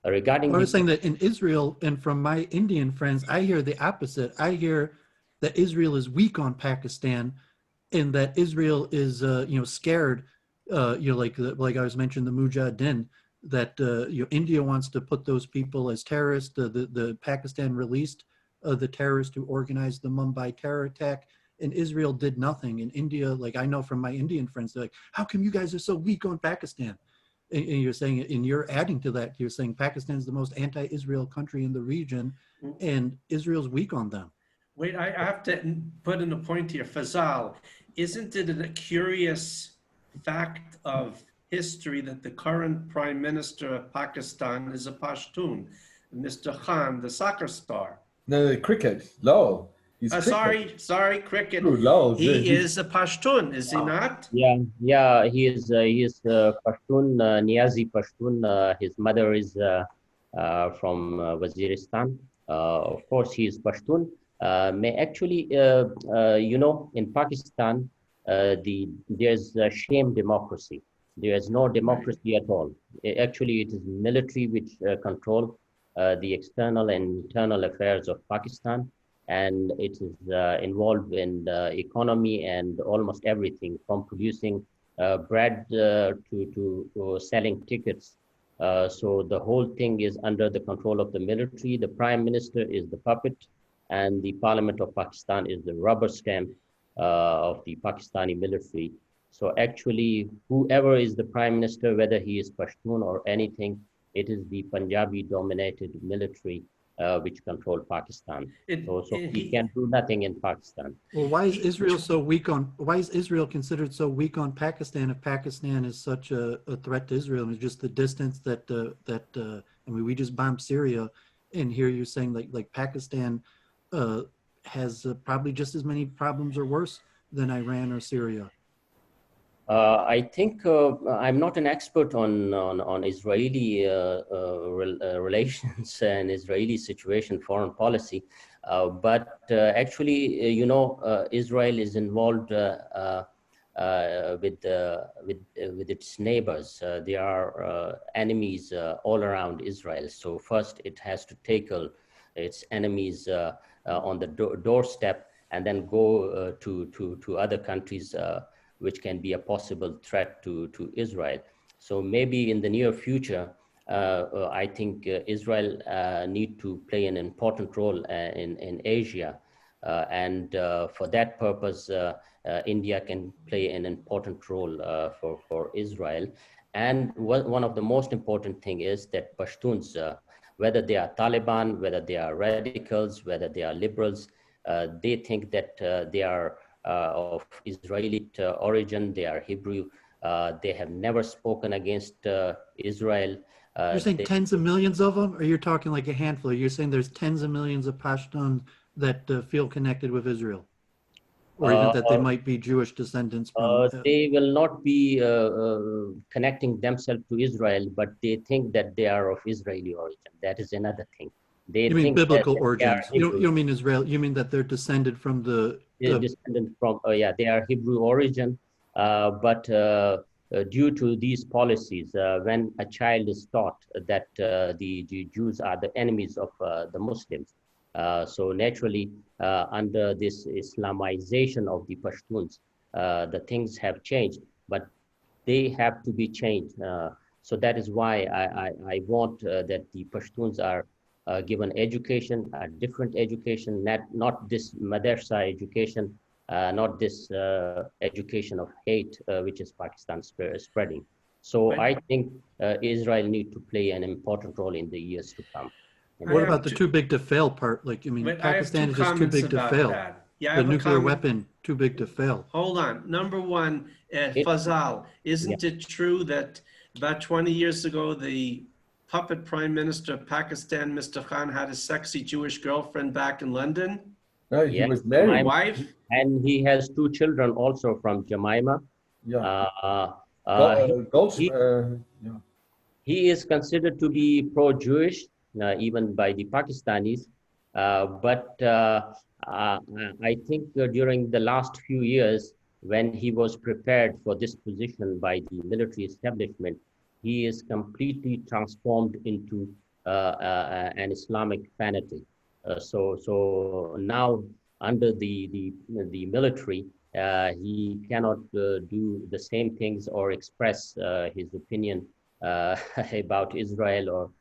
S3: Regarding,
S4: I was saying that in Israel, and from my Indian friends, I hear the opposite. I hear that Israel is weak on Pakistan, and that Israel is, scared. Like I was mentioning, the Mujahideen, that India wants to put those people as terrorists. The Pakistan released the terrorists who organized the Mumbai terror attack, and Israel did nothing. And India, like I know from my Indian friends, they're like, "How come you guys are so weak on Pakistan?" and you're saying, and you're adding to that, you're saying Pakistan is the most anti-Israel country in the region, and Israel's weak on them.
S1: Wait, I have to put in a point here. Fazal, isn't it a curious fact of history that the current Prime Minister of Pakistan is a Pashtun, Mr. Khan, the soccer star?
S2: No, cricket. Lowell. He's cricket.
S1: Sorry, cricket.
S2: True, Lowell.
S1: He is a Pashtun, is he not?
S3: Yeah, he is Pashtun, Niazi Pashtun. His mother is from Waziristan. Of course, he is Pashtun. In Pakistan, there's a sham democracy. There is no democracy at all. Actually, it is military which control the external and internal affairs of Pakistan, and it is involved in the economy and almost everything, from producing bread to selling tickets. So the whole thing is under the control of the military. The Prime Minister is the puppet, and the Parliament of Pakistan is the rubber stamp of the Pakistani military. So actually, whoever is the Prime Minister, whether he is Pashtun or anything, it is the Punjabi-dominated military which control Pakistan. So he can do nothing in Pakistan.
S4: Well, why is Israel so weak on? Why is Israel considered so weak on Pakistan if Pakistan is such a threat to Israel? And it's just the distance that I mean, we just bombed Syria, and here you're saying like Pakistan has probably just as many problems or worse than Iran or Syria.
S3: I think I'm not an expert on Israeli relations and Israeli situation, foreign policy, but actually, Israel is involved with its neighbors. There are enemies all around Israel. So first, it has to tackle its enemies on the doorstep, and then go to other countries which can be a possible threat to Israel. So maybe in the near future, I think Israel need to play an important role in Asia. And for that purpose, India can play an important role for Israel. And one of the most important thing is that Pashtuns, whether they are Taliban, whether they are radicals, whether they are liberals, they think that they are of Israeli origin, they are Hebrew, they have never spoken against Israel.
S4: You're saying tens of millions of them, or you're talking like a handful? You're saying there's tens of millions of Pashtuns that feel connected with Israel, or even that they might be Jewish descendants from...
S3: They will not be connecting themselves to Israel, but they think that they are of Israeli origin. That is another thing.
S4: You mean biblical origins? You don't mean Israel. You mean that they're descended from
S3: they're descended from, they are Hebrew origin, but due to these policies, when a child is taught that the Jews are the enemies of the Muslims, so naturally, under this Islamization of the Pashtuns, the things have changed, but they have to be changed. So that is why I want that the Pashtuns are given education, a different education, not this madrasa education, not this education of hate, which is Pakistan spreading. So I think Israel need to play an important role in the years to come.
S4: What about the too big to fail part? Like, I mean, Pakistan is just too big to fail.
S1: Yeah,
S4: the nuclear weapon, too big to fail.
S1: Hold on. Number one, Fazal, isn't it true that about 20 years ago, the puppet Prime Minister of Pakistan, Mr. Khan, had a sexy Jewish girlfriend back in London?
S2: No, he was married.
S1: Wife?
S3: And he has 2 children also from Jemima.
S2: Yeah.
S3: He is considered to be pro-Jewish, even by the Pakistanis. But I think during the last few years, when he was prepared for this position by the military establishment, he is completely transformed into an Islamic fanatic. So now under the military, he cannot do the same things or express his opinion about Israel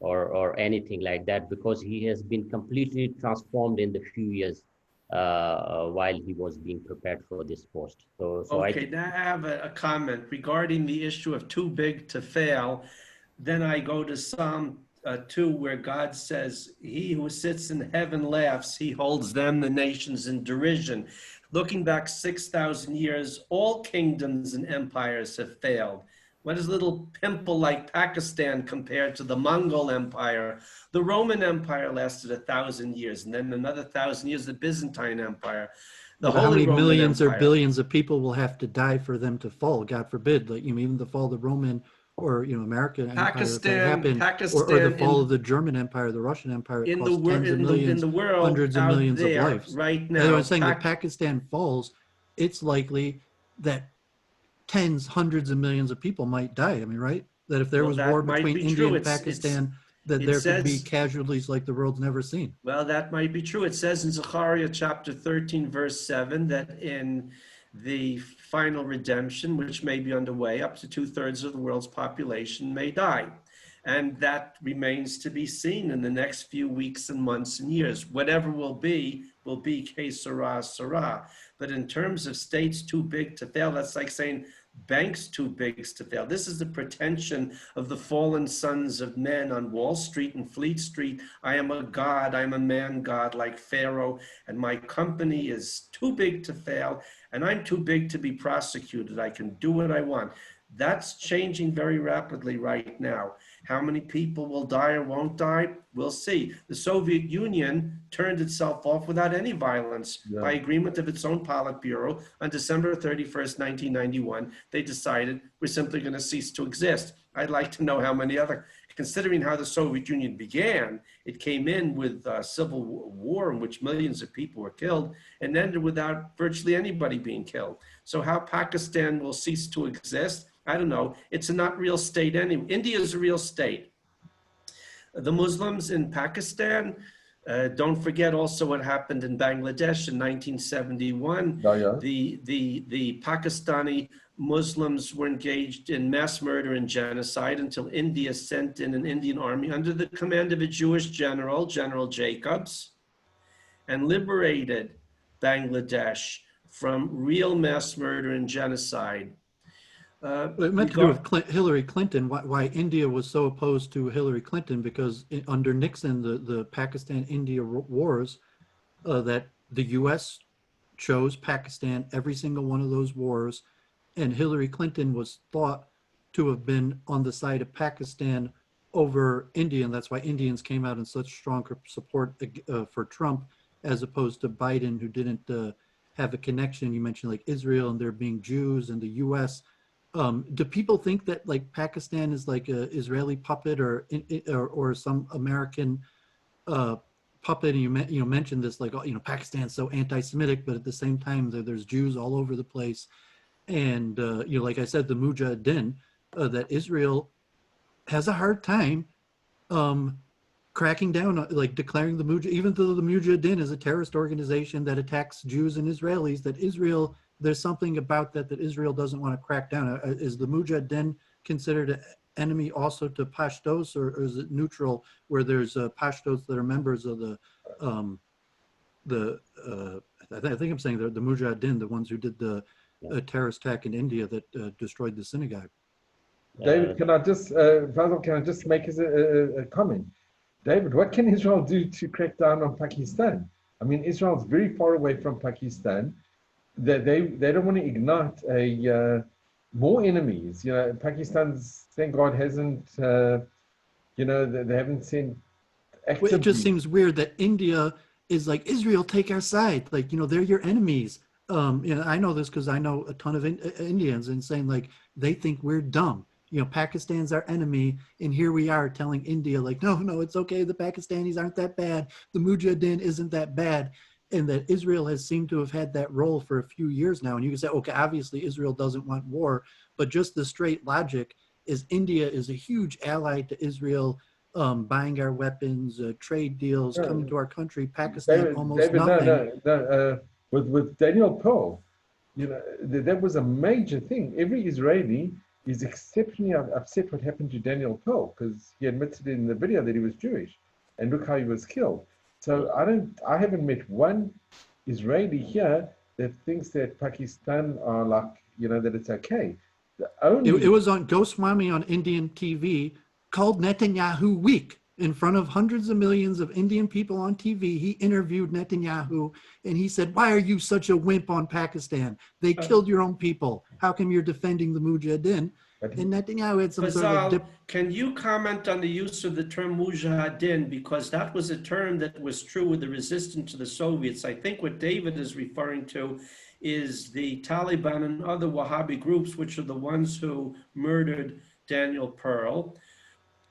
S3: or anything like that, because he has been completely transformed in the few years while he was being prepared for this post. So I
S1: Okay,
S3: think,
S1: now I have a comment regarding the issue of too big to fail. Then I go to Psalm 2, where God says, he who sits in heaven laughs, he holds them, the nations, in derision. Looking back 6,000 years, all kingdoms and empires have failed. What is a little pimple like Pakistan compared to the Mongol Empire? The Roman Empire lasted 1,000 years, and then another 1,000 years, the Byzantine Empire, the
S4: But how
S1: Holy
S4: many
S1: Roman
S4: millions or
S1: Empire.
S4: billions of people will have to die for them to fall? God forbid, like, you know, even the fall of the Roman or, you know, American Empire, if that happened, or the
S1: Pakistan
S4: fall of the German Empire, the Russian Empire, it
S1: in the
S4: cost tens of
S1: in
S4: millions,
S1: the world
S4: hundreds of
S1: out
S4: millions of
S1: there
S4: lives.
S1: right
S4: And I
S1: now,
S4: was saying that Pakistan falls, it's likely that tens, hundreds of millions of people might die. I mean, right? That if there
S1: well,
S4: was war
S1: that might
S4: between
S1: be
S4: India
S1: true.
S4: and Pakistan, that
S1: It
S4: there could be
S1: says,
S4: casualties like the world's never seen.
S1: well, that might be true. It says in Zechariah chapter 13, verse 7, that in the final redemption, which may be underway, up to 2/3 of the world's population may die. And that remains to be seen in the next few weeks and months and years. Whatever will be que sera, sera. But in terms of states too big to fail, that's like saying banks too big to fail. This is the pretension of the fallen sons of men on Wall Street and Fleet Street. I am a god, I'm a man god like Pharaoh, and my company is too big to fail, and I'm too big to be prosecuted. I can do what I want. That's changing very rapidly right now. How many people will die or won't die? We'll see. The Soviet Union turned itself off without any violence by agreement of its own Politburo on December 31st, 1991. They decided we're simply going to cease to exist. I'd like to know how many other, considering how the Soviet Union began, it came in with a civil war in which millions of people were killed and ended without virtually anybody being killed. So how Pakistan will cease to exist, I don't know. It's a not real state anyway. India is a real state. The Muslims in Pakistan, don't forget also what happened in Bangladesh in 1971. The Pakistani Muslims were engaged in mass murder and genocide until India sent in an Indian army under the command of a Jewish general, General Jacobs, and liberated Bangladesh from real mass murder and genocide.
S4: It meant to do with Hillary Clinton, why India was so opposed to Hillary Clinton, because under Nixon, the Pakistan-India wars, that the US chose Pakistan every single one of those wars, and Hillary Clinton was thought to have been on the side of Pakistan over India, and that's why Indians came out in such strong support for Trump, as opposed to Biden, who didn't have a connection. You mentioned like Israel and there being Jews and the US. Do people think that like Pakistan is like a Israeli puppet or some American puppet? And you mentioned this, like, you know, Pakistan's so anti-Semitic, but at the same time there's Jews all over the place, and you know, like I said, the Mujahideen, that Israel has a hard time cracking down, like declaring the Mujahideen, even though the Mujahideen is a terrorist organization that attacks Jews and Israelis, that Israel, there's something about that Israel doesn't want to crack down. Is the Mujahideen considered an enemy also to Pashtos, or is it neutral, where there's Pashtos that are members of I think I'm saying the Mujahideen, the ones who did the terrorist attack in India that destroyed the synagogue?
S2: David, can I just, Fazal, can I just make a comment? David, what can Israel do to crack down on Pakistan? I mean, Israel's very far away from Pakistan. They don't want to ignite more enemies. You know, Pakistan's, thank God, hasn't, you know, they haven't sent actively.
S4: It just seems weird that India is like, Israel, take our side. Like, you know, they're your enemies. You know, I know this because I know a ton of Indians, and saying like, they think we're dumb. You know, Pakistan's our enemy, and here we are telling India like, no, it's okay. The Pakistanis aren't that bad. The Mujahideen isn't that bad. And that Israel has seemed to have had that role for a few years now. And you can say, okay, obviously Israel doesn't want war, but just the straight logic is India is a huge ally to Israel, buying our weapons, trade deals, coming to our country. Pakistan almost nothing.
S2: No. With Daniel Pearl, you know, that was a major thing. Every Israeli is exceptionally upset what happened to Daniel Pearl, because he admitted in the video that he was Jewish, and look how he was killed. So I haven't met one Israeli here that thinks that Pakistan are like, that it's okay. The only
S4: It was on Goswami on Indian TV, called Netanyahu weak in front of hundreds of millions of Indian people on TV. He interviewed Netanyahu and he said, "Why are you such a wimp on Pakistan? They killed your own people. How come you're defending the Mujahideen?" And Netanyahu had some sort of
S1: Fazal, can you comment on the use of the term Mujahideen? Because that was a term that was true with the resistance to the Soviets. I think what David is referring to is the Taliban and other Wahhabi groups, which are the ones who murdered Daniel Pearl,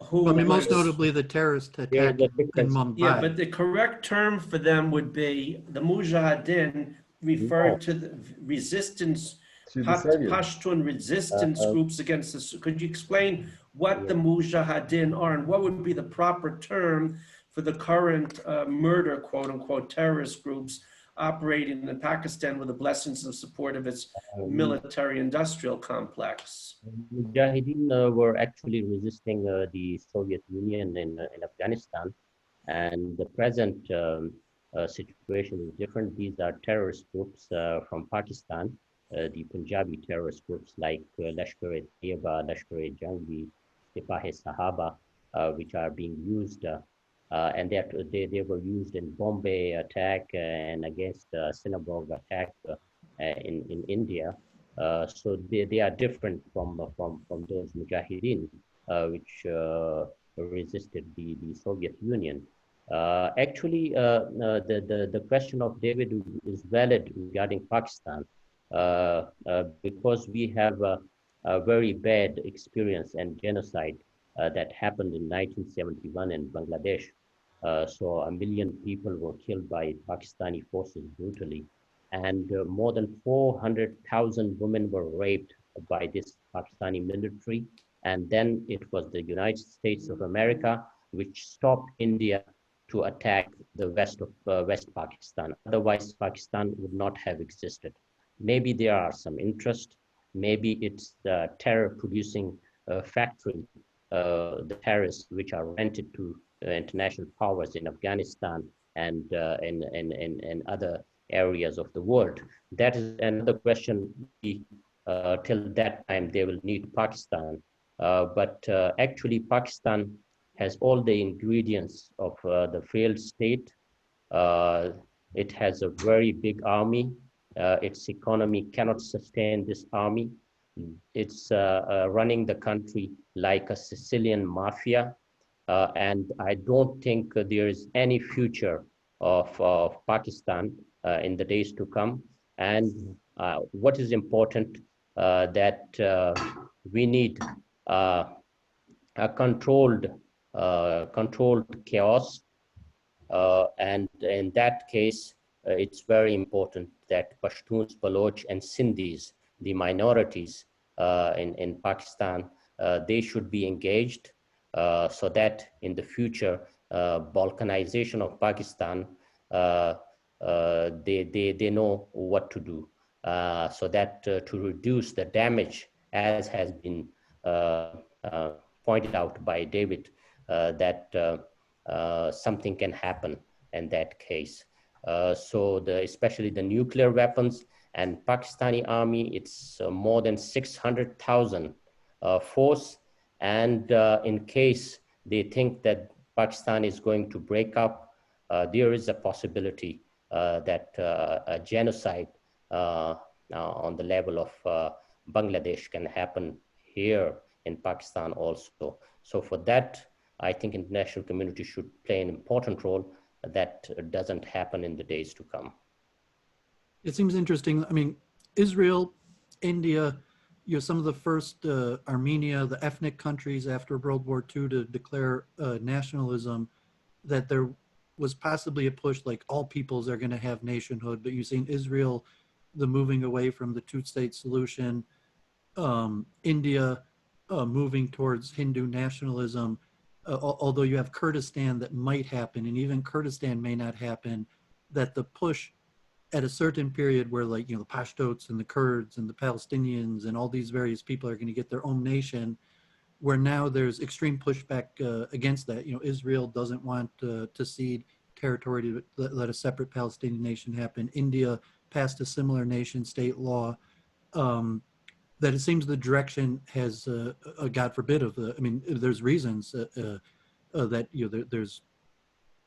S1: who
S4: I mean, most
S1: was,
S4: notably the terrorist
S3: There is
S4: attack
S3: a
S4: in
S3: difference.
S1: yeah,
S4: Mumbai.
S1: but the correct term for them would be the Mujahideen
S3: No.
S1: referred to the resistance,
S2: to the Soviets.
S1: Pashtun resistance groups against this. Could you explain what the
S3: Yeah.
S1: Mujahideen are and what would be the proper term for the current murder, quote unquote, terrorist groups operating in Pakistan with the blessings and support of its military industrial complex?
S3: Mujahideen were actually resisting the Soviet Union in Afghanistan, and the present situation is different. These are terrorist groups from Pakistan, the Punjabi terrorist groups like Lashkar-e-Taiba, Lashkar-e-Jangvi, Sipah-e-Sahaba, which are being used, and they were used in Bombay attack and against synagogue attack in India. So they are different from those Mujahideen, which resisted the Soviet Union. The question of David is valid regarding Pakistan because we have a very bad experience and genocide that happened in 1971 in Bangladesh. So 1 million people were killed by Pakistani forces brutally, and more than 400,000 women were raped by this Pakistani military. And then it was the United States of America which stopped India to attack the West Pakistan. Otherwise, Pakistan would not have existed. Maybe there are some interest. Maybe it's the terror-producing factory, the terrorists which are rented to international powers in Afghanistan and other areas of the world. That is another question. Till that time, they will need Pakistan. But actually, Pakistan has all the ingredients of the failed state. It has a very big army. Its economy cannot sustain this army. It's running the country like a Sicilian mafia. And I don't think there is any future of Pakistan in the days to come. And what is important that we need a controlled chaos. And in that case, it's very important that Pashtuns, Baloch, and Sindhis, the minorities in Pakistan, they should be engaged so that in the future, balkanization of Pakistan, they know what to do so that to reduce the damage, as has been pointed out by David, that something can happen in that case. Especially the nuclear weapons and Pakistani army, it's more than 600,000 force. And in case they think that Pakistan is going to break up, there is a possibility that a genocide on the level of Bangladesh can happen here in Pakistan also. So for that, I think international community should play an important role that doesn't happen in the days to come.
S4: It seems interesting. I mean, Israel, India, some of the first, Armenia, the ethnic countries after World War II to declare nationalism, that there was possibly a push like all peoples are going to have nationhood. But you've seen Israel, the moving away from the two-state solution, India moving towards Hindu nationalism, although you have Kurdistan that might happen, and even Kurdistan may not happen, that the push at a certain period where the Pashtuns and the Kurds and the Palestinians and all these various people are going to get their own nation, where now there's extreme pushback against that. Israel doesn't want to cede territory to let a separate Palestinian nation happen. India passed a similar nation state law. That it seems the direction has, God forbid, I mean, there's reasons that there's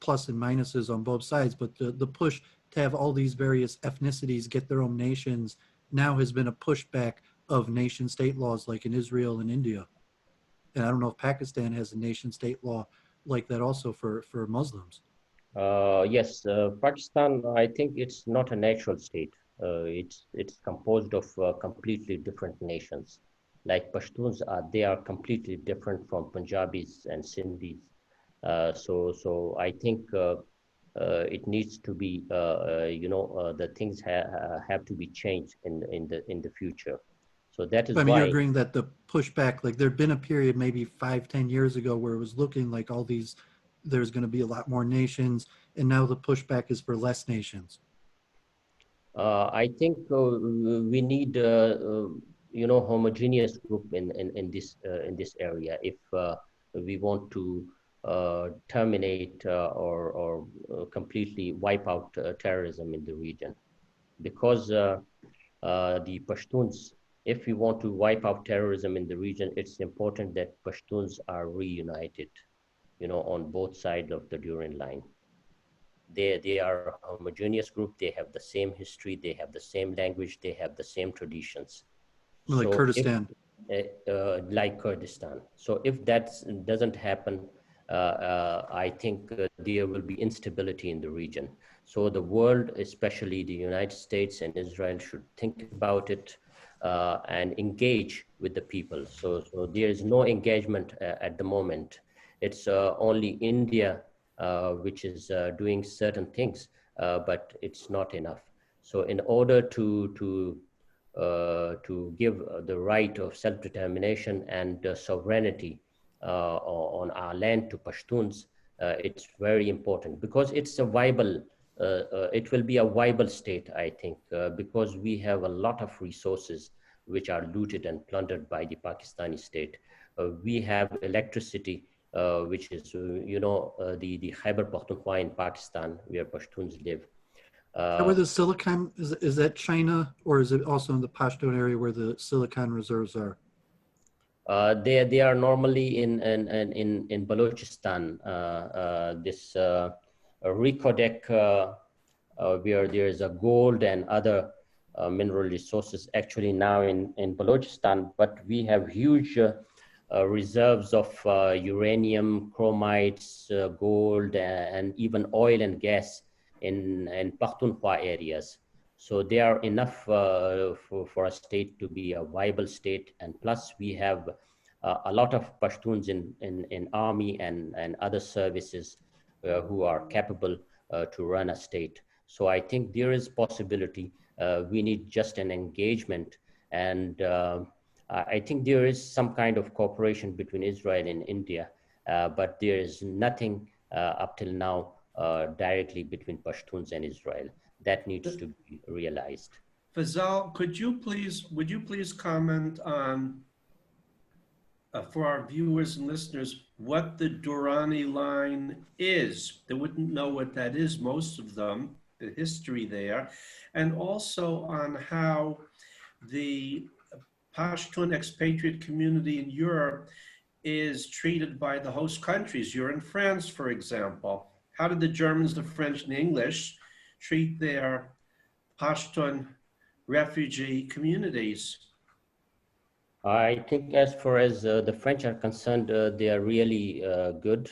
S4: plus and minuses on both sides, but the push to have all these various ethnicities get their own nations now has been a pushback of nation state laws like in Israel and India. And I don't know if Pakistan has a nation state law like that also for Muslims.
S3: Yes, Pakistan, I think it's not a natural state. It's composed of completely different nations. Like Pashtuns they are completely different from Punjabis and Sindhis. So I think it needs to be, the things have to be changed in the future. So that is
S4: I mean,
S3: why.
S4: you're agreeing that the pushback, like there'd been a period maybe 5-10 years ago where it was looking like all these, there's going to be a lot more nations, and now the pushback is for less nations.
S3: I think we need, homogeneous group in this area if we want to terminate or completely wipe out terrorism in the region. Because the Pashtuns, if we want to wipe out terrorism in the region, it's important that Pashtuns are reunited, on both sides of the Durand line. They are a homogeneous group. They have the same history. They have the same language. They have the same traditions.
S4: Like
S3: So
S4: Kurdistan.
S3: like Kurdistan. So if that doesn't happen, I think there will be instability in the region. So the world, especially the United States and Israel, should think about it and engage with the people. So there is no engagement at the moment. It's only India which is doing certain things, but it's not enough. So in order to give the right of self-determination and sovereignty on our land to Pashtuns, it's very important because it's a viable, it will be a viable state, I think, because we have a lot of resources which are looted and plundered by the Pakistani state. We have electricity, which is, the Khyber Pakhtunkhwa in Pakistan, where Pashtuns live.
S4: Where the silicon is that China, or is it also in the Pashtun area where the silicon reserves are?
S3: They are normally in Balochistan. This Rikodek, where there is a gold and other mineral resources actually now in Balochistan, but we have huge reserves of uranium, chromites, gold, and even oil and gas in Pakhtunkhwa areas. So they are enough for a state to be a viable state. And plus we have a lot of Pashtuns in army and other services who are capable to run a state. So I think there is possibility. We need just an engagement. And I think there is some kind of cooperation between Israel and India, but there is nothing up till now directly between Pashtuns and Israel. That needs to be realized.
S1: Fazal, would you please comment on, for our viewers and listeners, what the Durrani line is? They wouldn't know what that is, most of them, the history there, and also on how the Pashtun expatriate community in Europe is treated by the host countries. You're in France, for example. How did the Germans, the French, and the English treat their Pashtun refugee communities?
S3: I think as far as the French are concerned, they are really good.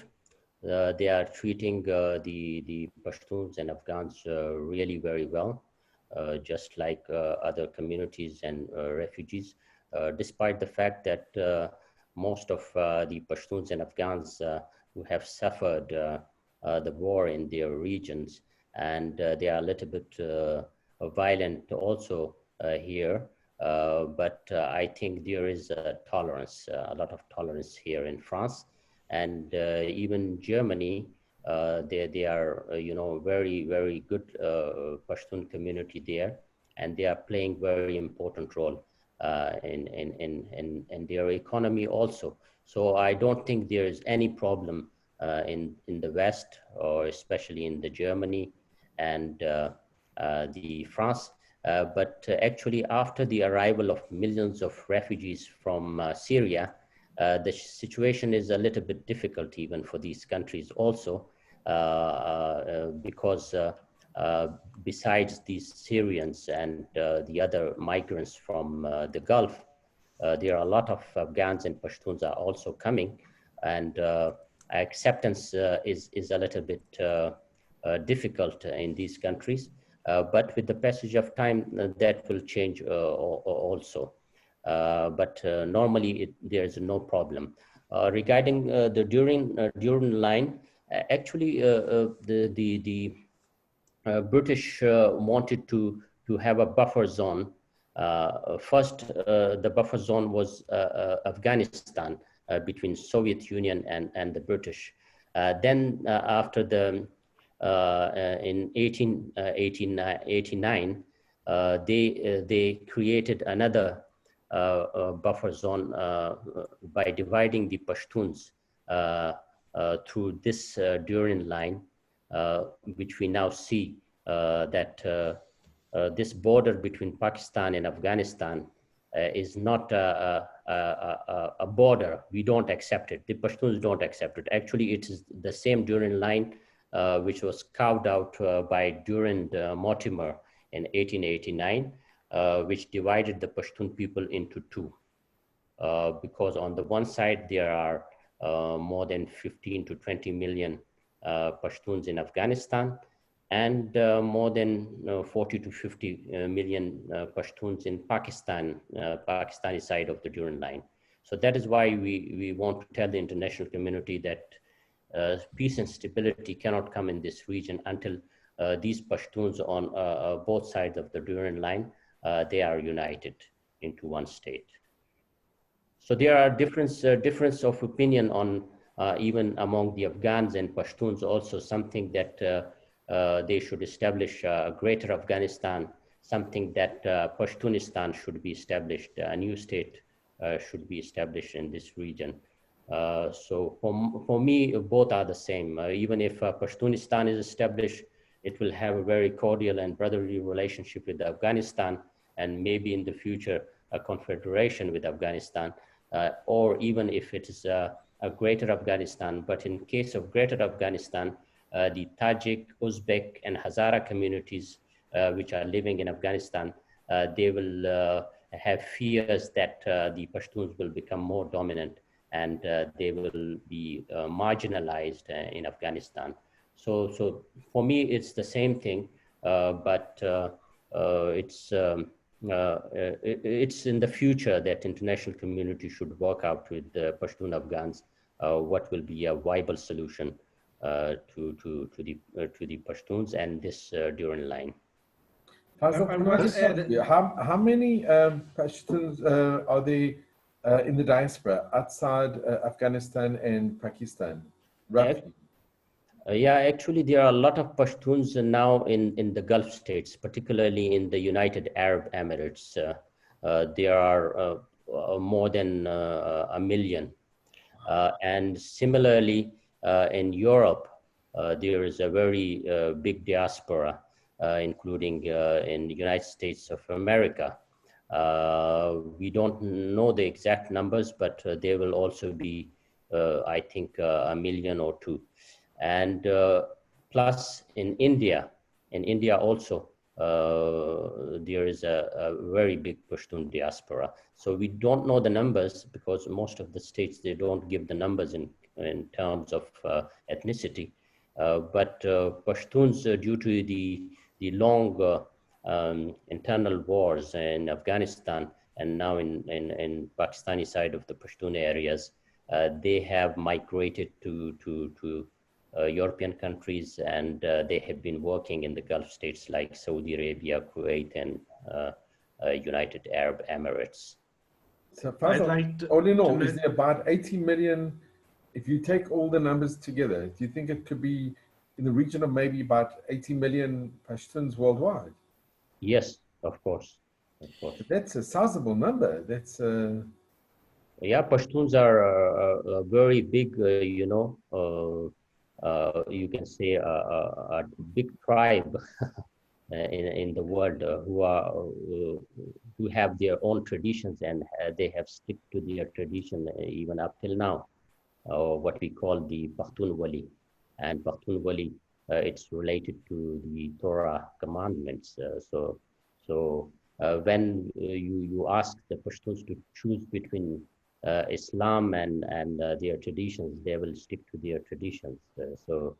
S3: They are treating the Pashtuns and Afghans really very well, just like other communities and refugees, despite the fact that most of the Pashtuns and Afghans who have suffered the war in their regions, and they are a little bit violent also here. But I think there is a tolerance, a lot of tolerance here in France, and even Germany. They are very, very good Pashtun community there, and they are playing very important role in their economy also. So I don't think there is any problem in the West, or especially in the Germany and the France. But actually, after the arrival of millions of refugees from Syria, the situation is a little bit difficult even for these countries also, because besides these Syrians and the other migrants from the Gulf, there are a lot of Afghans and Pashtuns are also coming, and acceptance is a little bit difficult in these countries. But with the passage of time, that will change also. But normally there is no problem. Regarding the Duran line, actually the British wanted to have a buffer zone. First, the buffer zone was Afghanistan between Soviet Union and the British. Then after the in 1889, they created another buffer zone by dividing the Pashtuns through this Duran line, which we now see that this border between Pakistan and Afghanistan is not a border. We don't accept it. The Pashtuns don't accept it. Actually, it is the same Duran line which was carved out by Durand Mortimer in 1889, which divided the Pashtun people into two. Because on the one side, there are more than 15 to 20 million Pashtuns in Afghanistan, and more than 40 to 50 million Pashtuns in Pakistan, Pakistani side of the Duran line. So that is why we want to tell the international community that peace and stability cannot come in this region until these Pashtuns on both sides of the Duran line, they are united into one state. So there are difference of opinion on even among the Afghans and Pashtuns also, something that they should establish a greater Afghanistan, something that Pashtunistan should be established, a new state should be established in this region. So for me, both are the same. Even if Pashtunistan is established, it will have a very cordial and brotherly relationship with Afghanistan, and maybe in the future, a confederation with Afghanistan, or even if it is a greater Afghanistan. But in case of greater Afghanistan, the Tajik, Uzbek, and Hazara communities which are living in Afghanistan, they will have fears that the Pashtuns will become more dominant, and they will be marginalized in Afghanistan. So for me, it's the same thing, but it's in the future that international community should work out with the Pashtun Afghans what will be a viable solution to the Pashtuns and this Duran line.
S2: Fazal,
S1: I want to add,
S2: how many Pashtuns are there in the diaspora outside Afghanistan and Pakistan, roughly?
S3: Yeah, actually, there are a lot of Pashtuns now in the Gulf states, particularly in the United Arab Emirates. There are more than 1 million. And similarly, in Europe, there is a very big diaspora, including in the United States of America. We don't know the exact numbers, but there will also be, I think, 1 million or 2. And plus in India also, there is a very big Pashtun diaspora. So we don't know the numbers because most of the states, they don't give the numbers in terms of ethnicity. But Pashtuns, due to the long internal wars in Afghanistan and now in Pakistani side of the Pashtun areas, they have migrated to European countries, and they have been working in the Gulf states like Saudi Arabia, Kuwait, and United Arab Emirates.
S2: So Fazal, all in all, is there about 80 million, if you take all the numbers together, do you think it could be in the region of maybe about 80 million Pashtuns worldwide?
S3: Yes, of course.
S2: That's a sizable number. That's
S3: Yeah, Pashtuns are a very big, you can say a big tribe in the world who have their own traditions, and they have stick to their tradition even up till now. What we call the Pashtunwali, and Pashtunwali, it's related to the Torah commandments. So when you ask the Pashtuns to choose between Islam and their traditions, they will stick to their traditions. So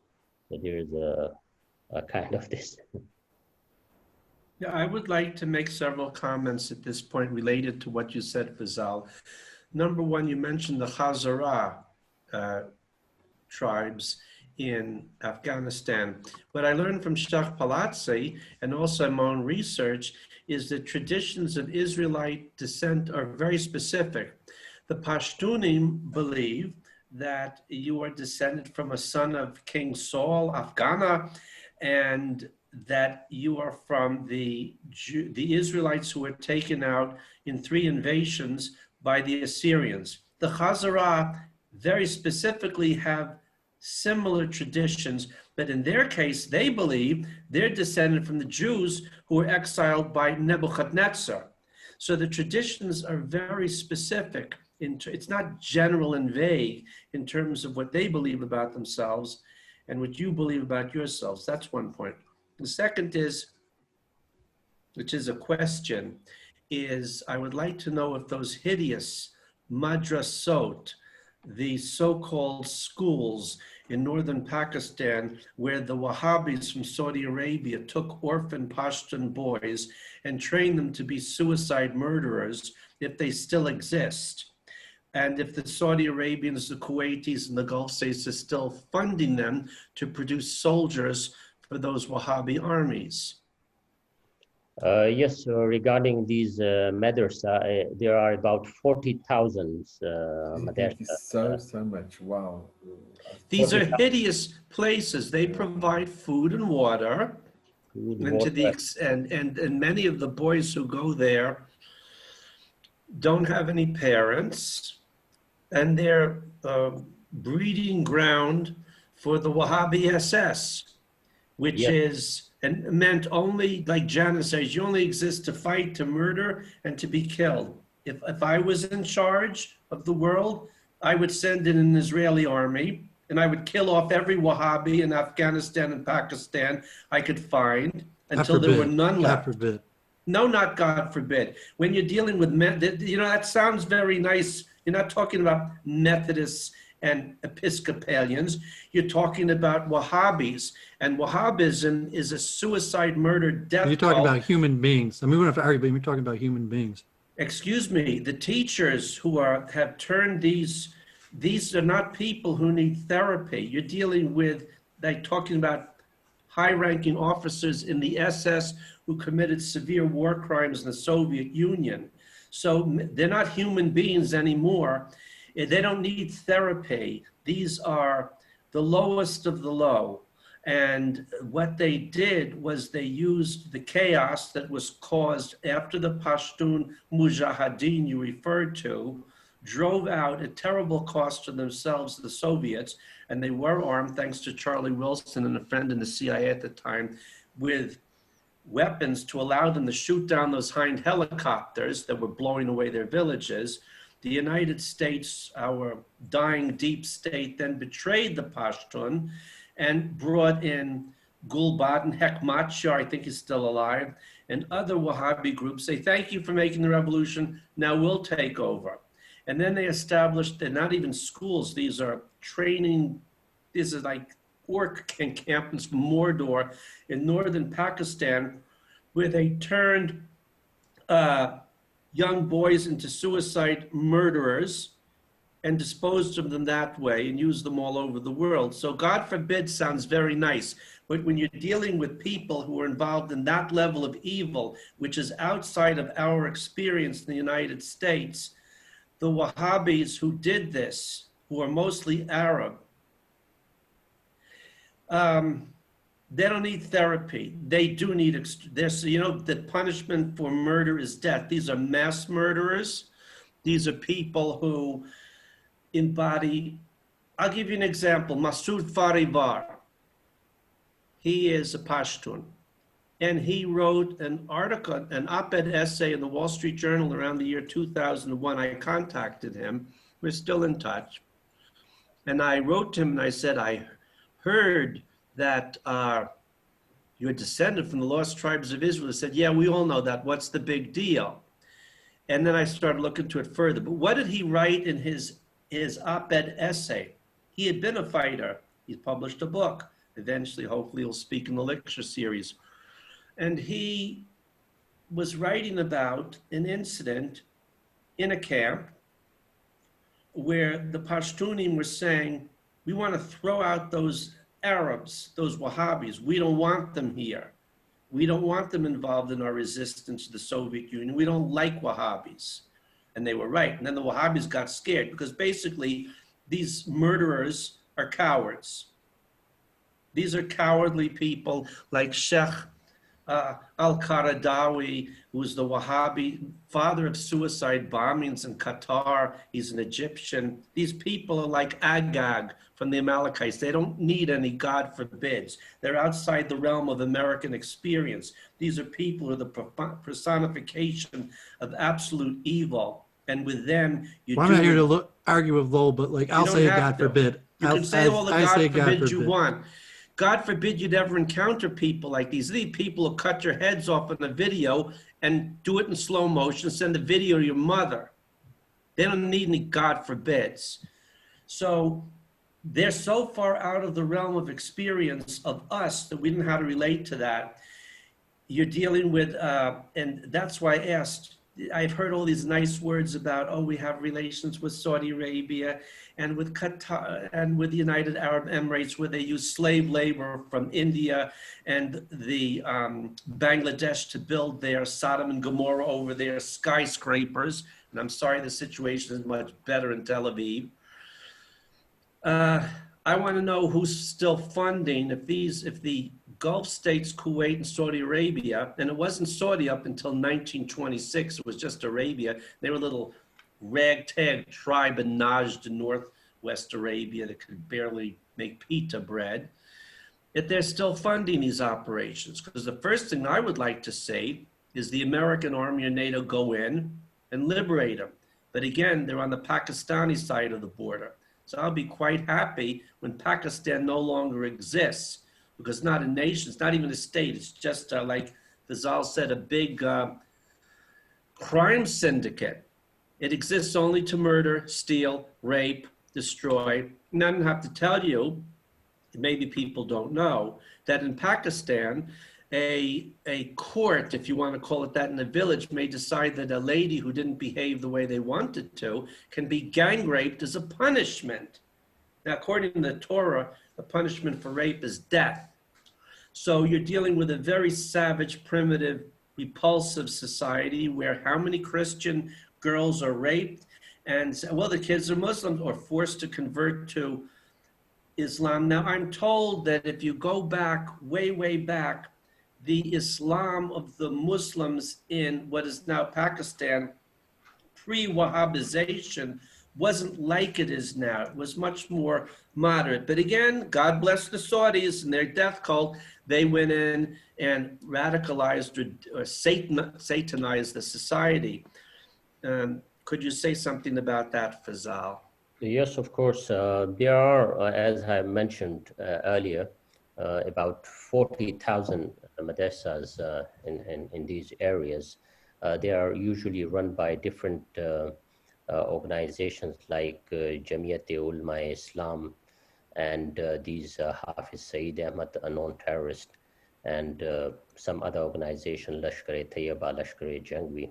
S3: there is a kind of this.
S1: Yeah, I would like to make several comments at this point related to what you said, Fazal. Number one, you mentioned the Hazara tribes in Afghanistan. What I learned from Sheikh Palazzi and also my own research is that traditions of Israelite descent are very specific. The Pashtunim believe that you are descended from a son of King Saul, Afghana, and that you are from the Israelites who were taken out in 3 invasions by the Assyrians. The Hazara very specifically have similar traditions, but in their case, they believe they're descended from the Jews who were exiled by Nebuchadnezzar. So the traditions are very specific. It's not general and vague in terms of what they believe about themselves and what you believe about yourselves. That's one point. The second is, which is a question, is I would like to know if those hideous madrasot, the so-called schools in northern Pakistan, where the Wahhabis from Saudi Arabia took orphan Pashtun boys and trained them to be suicide murderers, if they still exist. And if the Saudi Arabians, the Kuwaitis, and the Gulf states are still funding them to produce soldiers for those Wahhabi armies.
S3: Yes, regarding these madrasa, there are about 40,000
S2: Thank you so much. Wow.
S1: These are hideous places. They provide food and water. And to the and many of the boys who go there don't have any parents, and they're breeding ground for the Wahhabi SS, which is and meant only, like Janice says, you only exist to fight, to murder, and to be killed. If I was in charge of the world, I would send in an Israeli army, and I would kill off every Wahhabi in Afghanistan and Pakistan I could find until there were none left.
S5: God forbid.
S1: No, not God forbid. When you're dealing with men, you know, that sounds very nice. You're not talking about Methodists and Episcopalians. You're talking about Wahhabis. And Wahhabism is a suicide, murder, death
S5: You're talking
S1: cult.
S5: about human beings. I mean, we don't have to argue, but you're talking about human beings.
S1: Excuse me, the teachers who have turned these are not people who need therapy. You're dealing with, like, talking about high-ranking officers in the SS who committed severe war crimes in the Soviet Union. So they're not human beings anymore. They don't need therapy. These are the lowest of the low. And what they did was they used the chaos that was caused after the Pashtun Mujahideen you referred to, drove out at terrible cost to themselves, the Soviets, and they were armed, thanks to Charlie Wilson and a friend in the CIA at the time, with weapons to allow them to shoot down those Hind helicopters that were blowing away their villages. The United States, our dying deep state, then betrayed the Pashtun and brought in Gulbadan, Hekmatyar, I think he's still alive, and other Wahhabi groups say, thank you for making the revolution, now we'll take over. And then they established, they're not even schools, these are training, this is like orc encampments from Mordor in northern Pakistan, where they turned young boys into suicide murderers and disposed of them that way and used them all over the world. So God forbid sounds very nice, but when you're dealing with people who are involved in that level of evil, which is outside of our experience in the United States, the Wahhabis who did this, who are mostly Arab, they don't need therapy. They do need, you know, the punishment for murder is death. These are mass murderers. These are people who embody, I'll give you an example, Masoud Farivar. He is a Pashtun. And he wrote an article, an op-ed essay in the Wall Street Journal around the year 2001. I contacted him. We're still in touch. And I wrote to him and I said, I heard that you're descended from the lost tribes of Israel. He said, yeah, we all know that. What's the big deal? And then I started looking into it further. But what did he write in his op-ed essay? He had been a fighter. He's published a book. Eventually, hopefully, he'll speak in the lecture series. And he was writing about an incident in a camp where the Pashtunim were saying, we want to throw out those Arabs, those Wahhabis. We don't want them here. We don't want them involved in our resistance to the Soviet Union. We don't like Wahhabis. And they were right. And then the Wahhabis got scared because basically these murderers are cowards. These are cowardly people like Sheikh Al-Qaradawi, who was the Wahhabi father of suicide bombings in Qatar. He's an Egyptian. These people are like Agag from the Amalekites. They don't need any God forbids. They're outside the realm of American experience. These are people who are the personification of absolute evil. And with them, you
S5: Well, I'm not here to argue with Lowell, but like, I'll say a God forbid.
S1: You can say all the God forbid you want. God forbid you'd ever encounter people like these. These people who cut your heads off in a video and do it in slow motion, send the video to your mother. They don't need any God forbids. So they're so far out of the realm of experience of us that we didn't know how to relate to that. You're dealing with, and that's why I asked, I've heard all these nice words about, oh, we have relations with Saudi Arabia and with Qatar and with the United Arab Emirates, where they use slave labor from India and the Bangladesh to build their Sodom and Gomorrah over their skyscrapers. And I'm sorry, the situation is much better in Tel Aviv. I want to know who's still funding if the Gulf states, Kuwait and Saudi Arabia, and it wasn't Saudi up until 1926, it was just Arabia. They were a little ragtag tribe in Najd in northwest Arabia that could barely make pita bread. Yet they're still funding these operations, because the first thing I would like to see is the American Army or NATO go in and liberate them. But again, they're on the Pakistani side of the border. So I'll be quite happy when Pakistan no longer exists, because it's not a nation, it's not even a state, it's just like Fazal said, a big crime syndicate. It exists only to murder, steal, rape, destroy. And I don't have to tell you, maybe people don't know, that in Pakistan, a court, if you want to call it that, in a village may decide that a lady who didn't behave the way they wanted to can be gang raped as a punishment. Now, according to the Torah, the punishment for rape is death. So you're dealing with a very savage, primitive, repulsive society where how many Christian girls are raped? And, well, the kids are Muslims or forced to convert to Islam. Now, I'm told that if you go back, way, way back, the Islam of the Muslims in what is now Pakistan, pre-Wahhabization, wasn't like it is now. It was much more moderate. But again, God bless the Saudis and their death cult. They went in and radicalized or satanized the society. Could you say something about that, Fazal?
S3: Yes, of course. There are, as I mentioned earlier, about 40,000 madrasas in these areas. They are usually run by different organizations like Jamiyat-e-Ulama Islam and these Hafiz Saeed Ahmad, a non-terrorist, and some other organization, Lashkar-e-Tayyiba, Lashkar-e-Jangvi.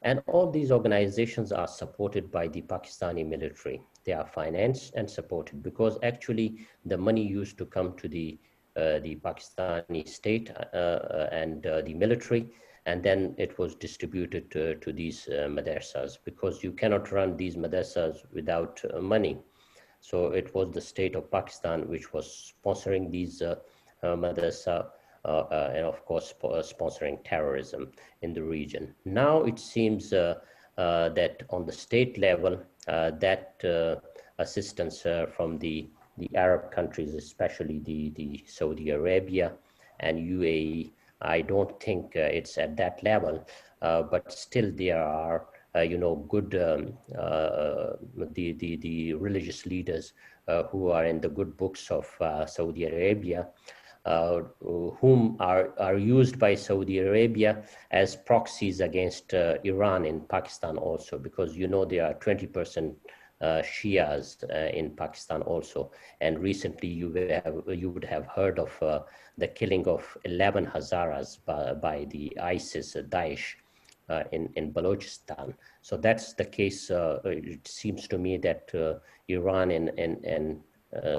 S3: And all these organizations are supported by the Pakistani military. They are financed and supported because actually the money used to come to the Pakistani state and the military, and then it was distributed to these madrasas, because you cannot run these madrasas without money. So it was the state of Pakistan which was sponsoring these madrasa and of course sponsoring terrorism in the region. Now it seems that on the state level, that assistance from the Arab countries, especially the Saudi Arabia and UAE, I don't think it's at that level, but still there are good the religious leaders who are in the good books of Saudi Arabia, whom are used by Saudi Arabia as proxies against Iran in Pakistan also, because there are 20% Shias in Pakistan also. And recently you would have heard of the killing of 11 Hazaras by the ISIS, Daesh, in Balochistan. So that's the case. It seems to me that Iran and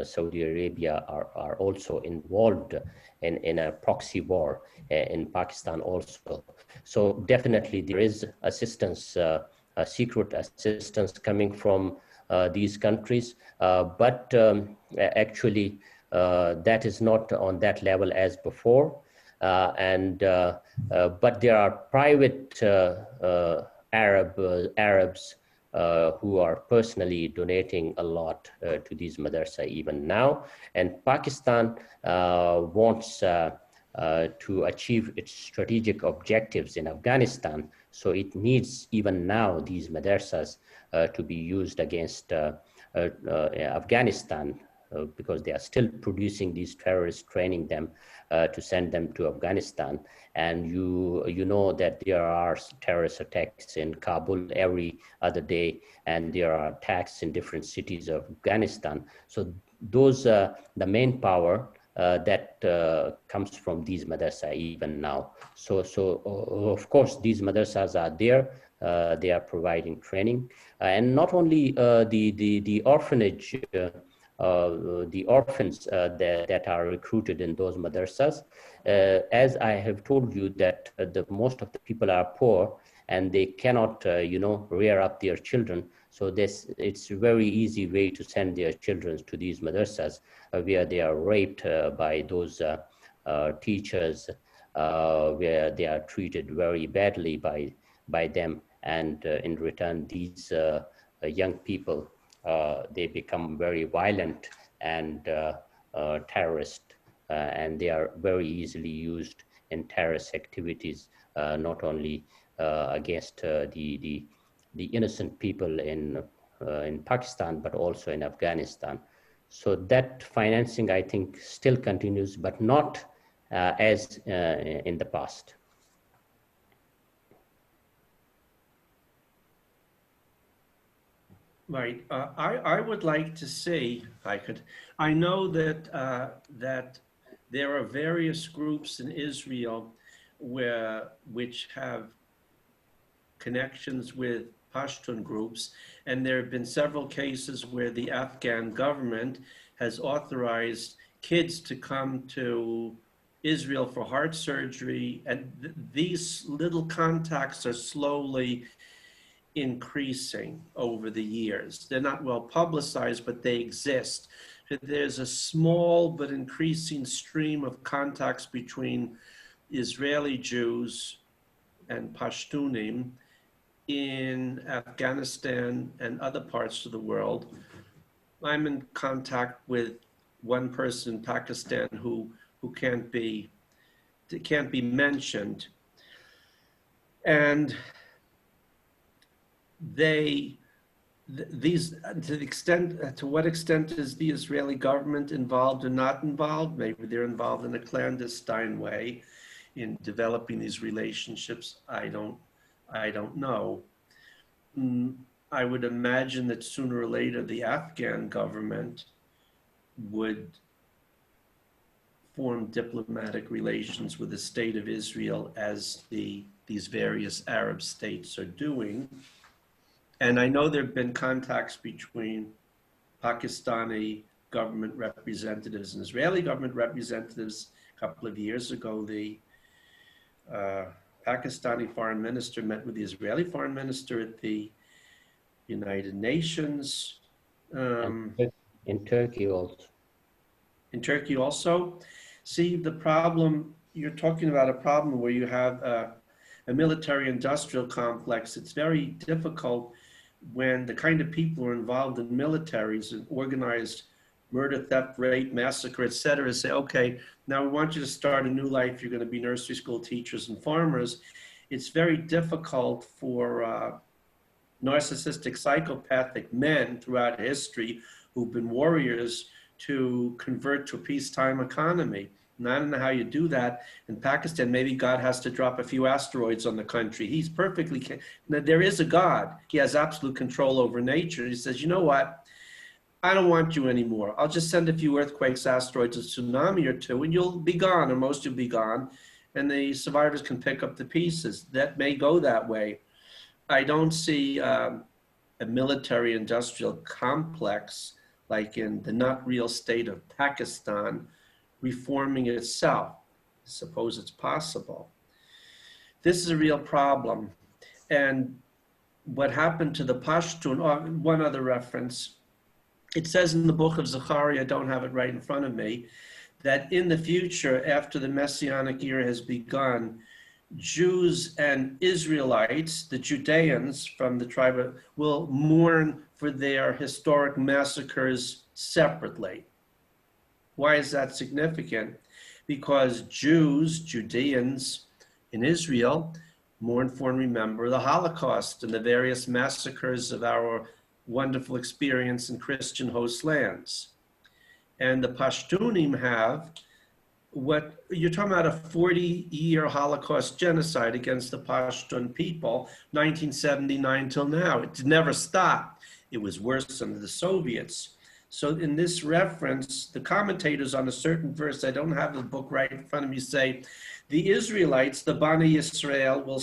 S3: Saudi Arabia are also involved in a proxy war in Pakistan also. So definitely there is assistance, secret assistance coming from these countries, but actually that is not on that level as before. But there are private Arabs who are personally donating a lot to these madrasa even now. And Pakistan wants to achieve its strategic objectives in Afghanistan. So it needs even now these madrasas to be used against Afghanistan, because they are still producing these terrorists, training them to send them to Afghanistan. And you know that there are terrorist attacks in Kabul every other day, and there are attacks in different cities of Afghanistan. So those the main power that comes from these madrasas even now. So of course these madrasas are there. They are providing training, and not only the orphanage. The orphans that are recruited in those madrasas. As I have told you that the most of the people are poor and they cannot, rear up their children. So it's a very easy way to send their children to these madrasas where they are raped by those teachers, where they are treated very badly by them. And in return, these young people, they become very violent and terrorist, and they are very easily used in terrorist activities, not only against the innocent people in Pakistan, but also in Afghanistan. So that financing, I think, still continues, but not as in the past.
S1: Right. I would like to see, if I could, I know that that there are various groups in Israel which have connections with Pashtun groups, and there have been several cases where the Afghan government has authorized kids to come to Israel for heart surgery, and these little contacts are slowly increasing over the years. They're not well publicized, but they exist. There's a small but increasing stream of contacts between Israeli Jews and Pashtunim in Afghanistan and other parts of the world. I'm in contact with one person in Pakistan who can't be mentioned, and these, to what extent is the Israeli government involved or not involved? Maybe they're involved in a clandestine way in developing these relationships. I don't know. I would imagine that sooner or later the Afghan government would form diplomatic relations with the state of Israel, as these various Arab states are doing. And I know there have been contacts between Pakistani government representatives and Israeli government representatives. A couple of years ago, the Pakistani foreign minister met with the Israeli foreign minister at the United Nations.
S3: In Turkey also.
S1: In Turkey also. See, the problem, you're talking about a problem where you have a a military-industrial complex, it's very difficult when the kind of people who are involved in militaries and organized murder, theft, rape, massacre, et cetera, say, okay, now we want you to start a new life. You're going to be nursery school teachers and farmers. It's very difficult for narcissistic, psychopathic men throughout history who've been warriors to convert to a peacetime economy. And I don't know how you do that. In Pakistan, maybe God has to drop a few asteroids on the country. He's perfectly, there is a God. He has absolute control over nature. He says, you know what? I don't want you anymore. I'll just send a few earthquakes, asteroids, a tsunami or two, and you'll be gone, or most will be gone. And the survivors can pick up the pieces. That may go that way. I don't see a military industrial complex like in the not real state of Pakistan reforming itself. Suppose it's possible. This is a real problem. And what happened to the Pashtun, one other reference, it says in the book of Zechariah, I don't have it right in front of me, that in the future, after the Messianic era has begun, Jews and Israelites, the Judeans from the tribe, will mourn for their historic massacres separately. Why is that significant? Because Jews, Judeans in Israel, mourn for and remember the Holocaust and the various massacres of our wonderful experience in Christian host lands. And the Pashtunim have what you're talking about, a 40-year Holocaust genocide against the Pashtun people, 1979 till now. It never stopped. It was worse under the Soviets. So in this reference, the commentators on a certain verse, I don't have the book right in front of me, say, the Israelites, the Bani Yisrael, will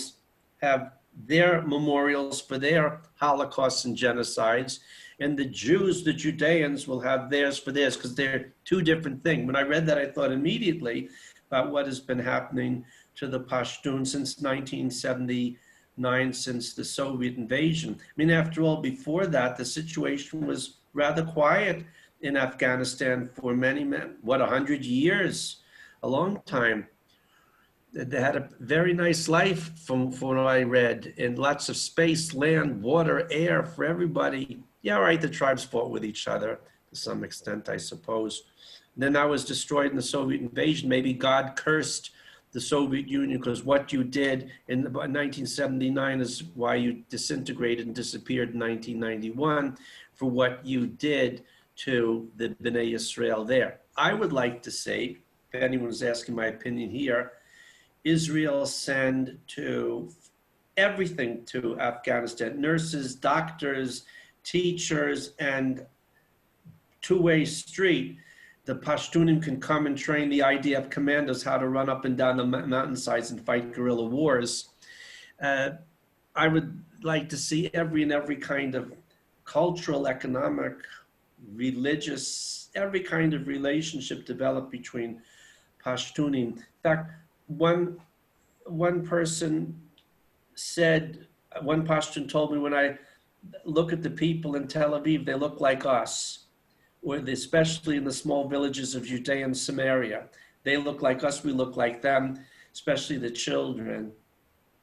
S1: have their memorials for their Holocausts and genocides, and the Jews, the Judeans, will have theirs for theirs, because they're two different things. When I read that, I thought immediately about what has been happening to the Pashtun since 1979, since the Soviet invasion. I mean, after all, before that, the situation was rather quiet in Afghanistan for many, 100 years, a long time. They had a very nice life from what I read, and lots of space, land, water, air for everybody. Yeah, right, the tribes fought with each other to some extent, I suppose. And then that was destroyed in the Soviet invasion. Maybe God cursed the Soviet Union because what you did in 1979 is why you disintegrated and disappeared in 1991 for what you did to the Bnei Yisrael there. I would like to say, if anyone is asking my opinion here, Israel send to everything to Afghanistan, nurses, doctors, teachers, and two-way street. The Pashtunim can come and train the IDF commandos how to run up and down the mountainsides and fight guerrilla wars. I would like to see every kind of cultural, economic, religious, every kind of relationship develop between Pashtunim. In fact, one person said, one Pashtun told me, when I look at the people in Tel Aviv, they look like us, or especially in the small villages of Judea and Samaria. They look like us, we look like them, especially the children.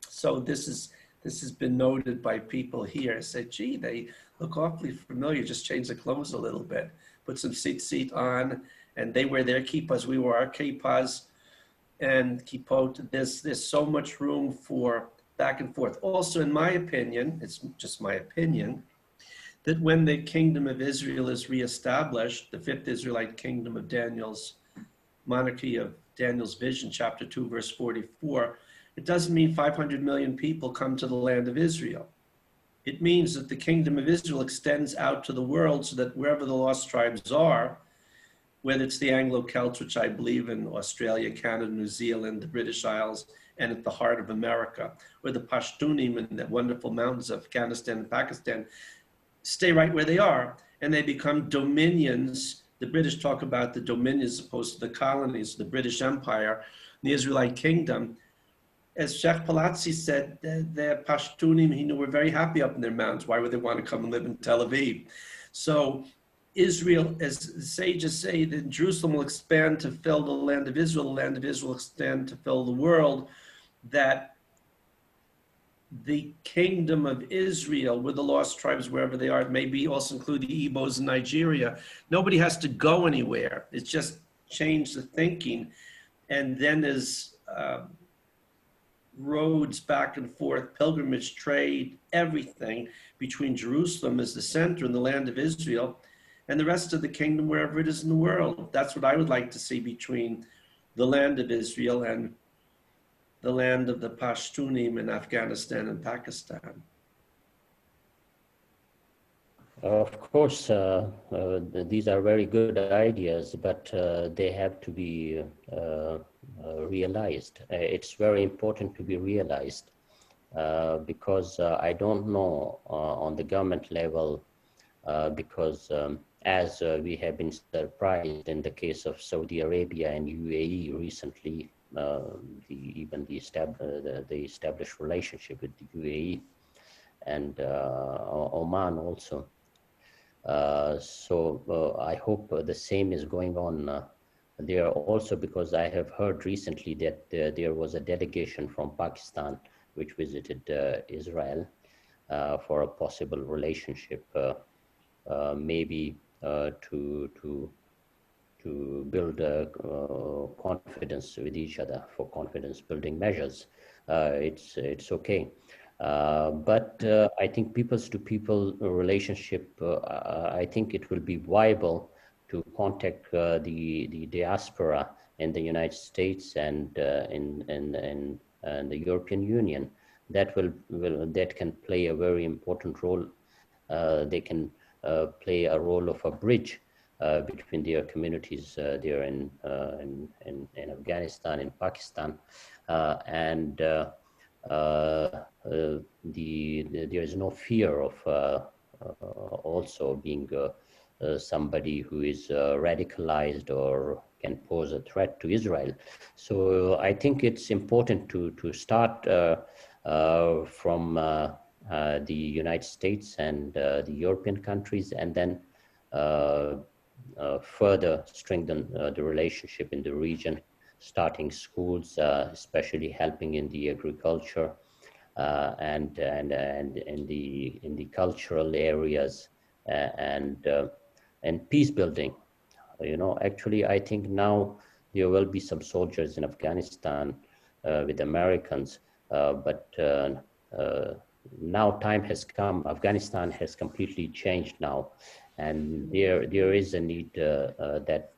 S1: So this has been noted by people here. Said, gee, they look awfully familiar, just change the clothes a little bit, put some tzitzit on, and they wear their kippas, we wear our kippas, and kippot. There's so much room for back and forth. Also, in my opinion, it's just my opinion, that when the kingdom of Israel is reestablished, the fifth Israelite kingdom of Daniel's monarchy of Daniel's vision, chapter 2, verse 44, it doesn't mean 500 million people come to the land of Israel. It means that the kingdom of Israel extends out to the world so that wherever the lost tribes are, whether it's the Anglo-Celts, which I believe in Australia, Canada, New Zealand, the British Isles, and at the heart of America, or the Pashtunim in the wonderful mountains of Afghanistan and Pakistan, stay right where they are, and they become dominions. The British talk about the dominions as opposed to the colonies, the British Empire, the Israelite kingdom. As Sheikh Palazzi said, the Pashtunim, he knew, were very happy up in their mountains. Why would they want to come and live in Tel Aviv? So Israel, as the sages say, that Jerusalem will expand to fill the land of Israel will expand to fill the world, that the kingdom of Israel, with the lost tribes, wherever they are, maybe also include the Igbos in Nigeria. Nobody has to go anywhere. It's just change the thinking. And then there's roads back and forth, pilgrimage, trade, everything between Jerusalem as the center and the land of Israel and the rest of the kingdom, wherever it is in the world. That's what I would like to see between the land of Israel and the land of the Pashtunim in Afghanistan and Pakistan.
S3: Of course, these are very good ideas, but they have to be realized. It's very important to be realized because I don't know on the government level, because as we have been surprised in the case of Saudi Arabia and UAE recently, even the established relationship with the UAE and Oman also. So I hope the same is going on there also, because I have heard recently that there was a delegation from Pakistan which visited Israel for a possible relationship, maybe to build confidence with each other, for confidence building measures. It's okay. But I think peoples-to-people relationship, I think it will be viable to contact the diaspora in the United States and in the European Union. That that can play a very important role. They can play a role of a bridge between their communities there in Afghanistan, in Pakistan, and there is no fear of also being somebody who is radicalized or can pose a threat to Israel. So I think it's important to start from the United States and the European countries, and then further strengthen the relationship in the region, starting schools, especially helping in the agriculture and in the cultural areas, and peace building. You know, actually, I think now there will be some soldiers in Afghanistan with Americans, but now time has come. Afghanistan has completely changed now, and there is a need that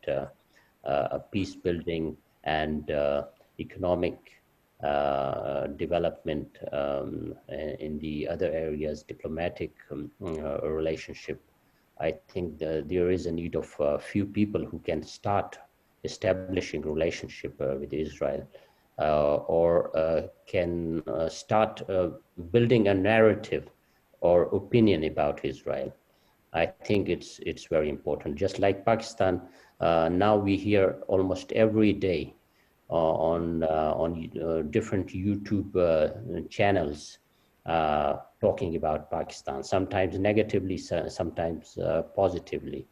S3: a peace building and economic development in the other areas, diplomatic relationship. I think there is a need of a few people who can start establishing relationship with Israel, or can start building a narrative or opinion about Israel. I think it's very important. Just like Pakistan, now we hear almost every day on different YouTube channels talking about Pakistan, sometimes negatively, sometimes positively.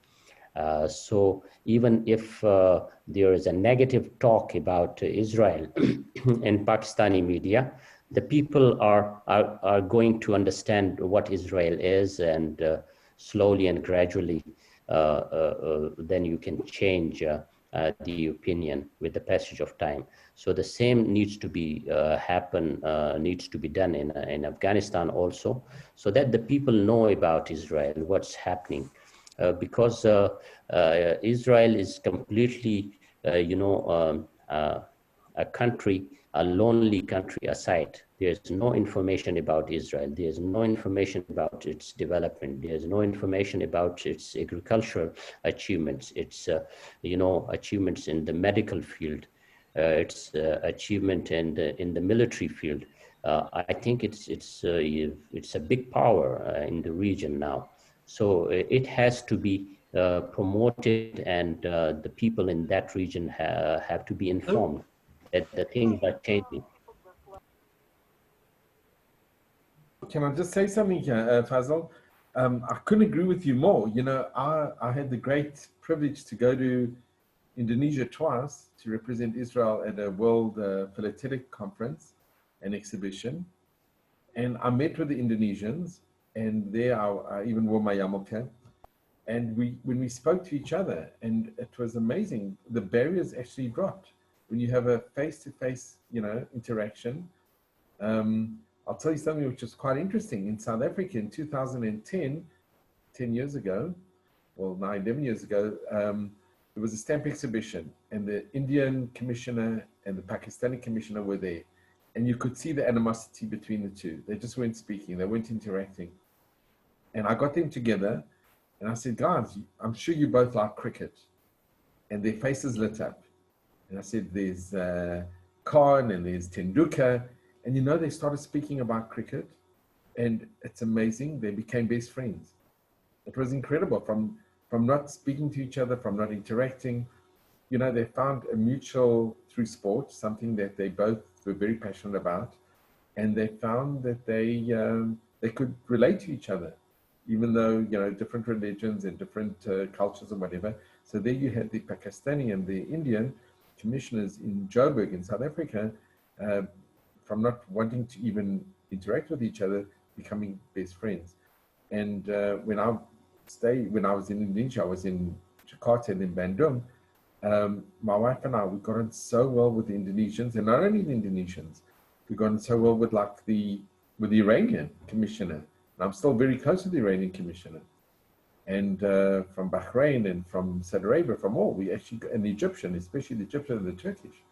S3: So even if there is a negative talk about Israel in Pakistani media, the people are going to understand what Israel is, and slowly and gradually then you can change the opinion with the passage of time. So the same needs to be needs to be done in Afghanistan also, so that the people know about Israel, what's happening, because Israel is completely, a country, a lonely country aside. There's no information about Israel. There's no information about its development. There's no information about its agricultural achievements, its achievements in the medical field, its achievement in the military field. I think it's a big power in the region now. So it has to be promoted, and the people in that region have to be informed that the things are changing.
S2: Can I just say something here, Fazal? I couldn't agree with you more. You know, I had the great privilege to go to Indonesia twice to represent Israel at a World Philatelic Conference and exhibition. And I met with the Indonesians, and there I even wore my yarmulke. And when we spoke to each other, and it was amazing, the barriers actually dropped. When you have a face-to-face, interaction. I'll tell you something which is quite interesting. In South Africa in 2010, 10 years ago, well, now 11 years ago, there was a stamp exhibition, and the Indian commissioner and the Pakistani commissioner were there. And you could see the animosity between the two. They just weren't speaking, they weren't interacting. And I got them together, and I said, guys, I'm sure you both like cricket. And their faces lit up. And I said, there's Khan and there's Tendulkar. And they started speaking about cricket. And it's amazing, they became best friends. It was incredible. From not speaking to each other, from not interacting, they found a mutual, through sport, something that they both were very passionate about. And they found that they could relate to each other, even though, different religions and different cultures and whatever. So there you had the Pakistani and the Indian commissioners in Joburg in South Africa, from not wanting to even interact with each other, becoming best friends. And when I was in Indonesia, I was in Jakarta and in Bandung. My wife and I, we got on so well with the Indonesians, and not only the Indonesians, we got on so well with the Iranian commissioner. And I'm still very close to the Iranian commissioner. And from Bahrain and from Saudi Arabia, from all, and the Egyptian, especially the Egyptian and the Turkish.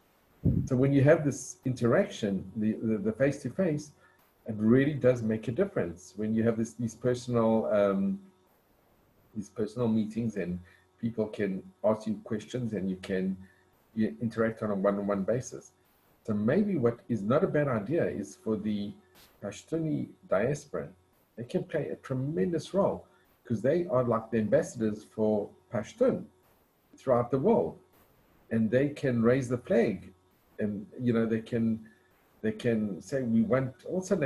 S2: So when you have this interaction, the face-to-face, it really does make a difference. When you have these personal meetings, and people can ask you questions, and you interact on a one-on-one basis. So maybe what is not a bad idea is for the Pashtuni diaspora. They can play a tremendous role, because they are like the ambassadors for Pashtun throughout the world, and they can raise the flag, and they can say we want also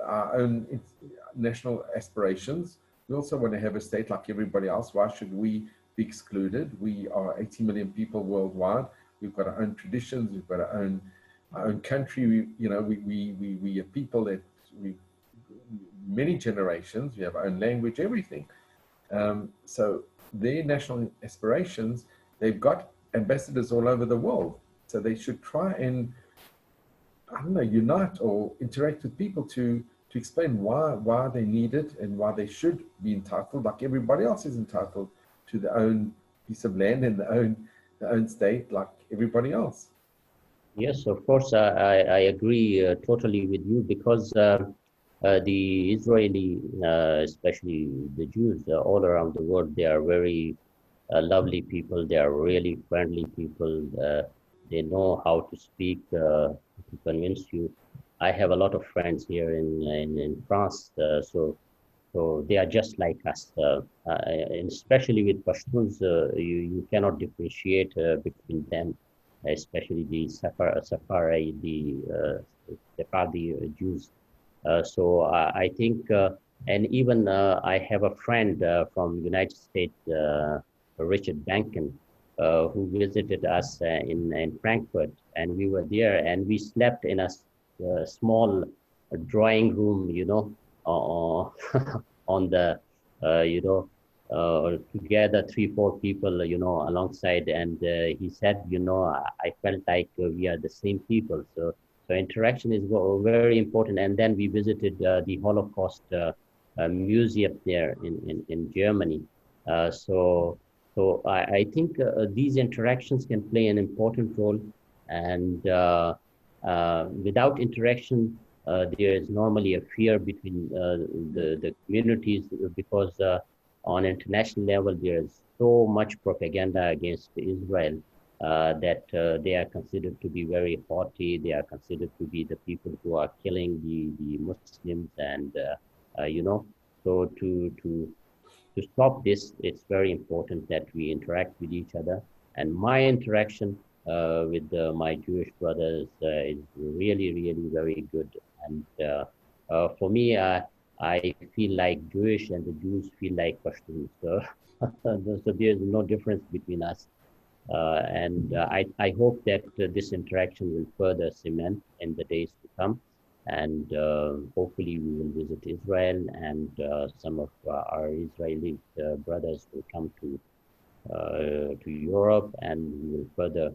S2: our own national aspirations. We also want to have a state like everybody else. Why should we be excluded? We are 80 million people worldwide. We've got our own traditions. We've got our own country. We are people that many generations. We have our own language, everything. So their national aspirations, they've got ambassadors all over the world. So they should try and, unite or interact with people to explain why they need it and why they should be entitled, like everybody else is entitled to their own piece of land and their own state, like everybody else.
S3: Yes, of course, I agree totally with you, because the Israeli, especially the Jews all around the world, they are very lovely people. They are really friendly people. They know how to speak to convince you. I have a lot of friends here in France, so they are just like us. And especially with Pashtuns, you cannot differentiate between them, especially the Sephardi, the Sephardi Jews. So I think, and even I have a friend from United States, Richard Bankin, who visited us in Frankfurt, and we were there, and we slept in a small drawing room, on the, together 3-4 people, alongside, and he said, I felt like we are the same people. So interaction is very important. And then we visited the Holocaust museum there in Germany. So I think these interactions can play an important role. And without interaction, there is normally a fear between the communities, because on international level, there is so much propaganda against Israel. That they are considered to be very haughty. They are considered to be the people who are killing the Muslims, and so to stop this, it's very important that we interact with each other. And my interaction with my Jewish brothers is really, really very good. And for me, I feel like Jewish, and the Jews feel like Pashtuns. So there's no difference between us. And I hope that this interaction will further cement in the days to come. and hopefully we will visit Israel, and some of our Israeli brothers will come to Europe, and we will further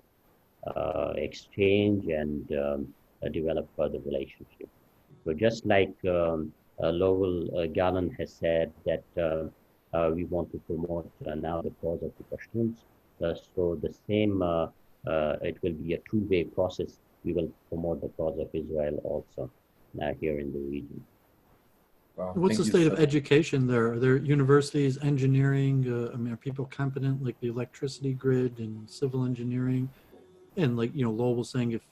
S3: exchange and develop further relationship. So just like Lowell Gallen has said that we want to promote now the cause of the Pashtuns, so the same, it will be a two-way process. We will promote the cause of Israel also here in the region.
S2: Wow,
S5: What's the
S2: thank you
S5: state
S2: so
S5: of education there? Are there universities, engineering? I mean, are people competent, like the electricity grid and civil engineering? And like, Lowell was saying, if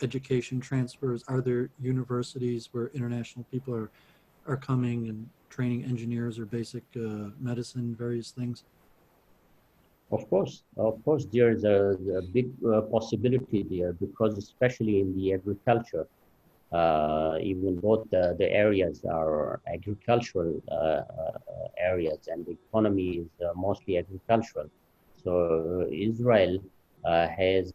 S5: education transfers, are there universities where international people are coming and training engineers or basic medicine, various things?
S3: Of course, there is a big possibility there, because especially in the agriculture, even both the areas are agricultural areas, and the economy is mostly agricultural. So Israel has,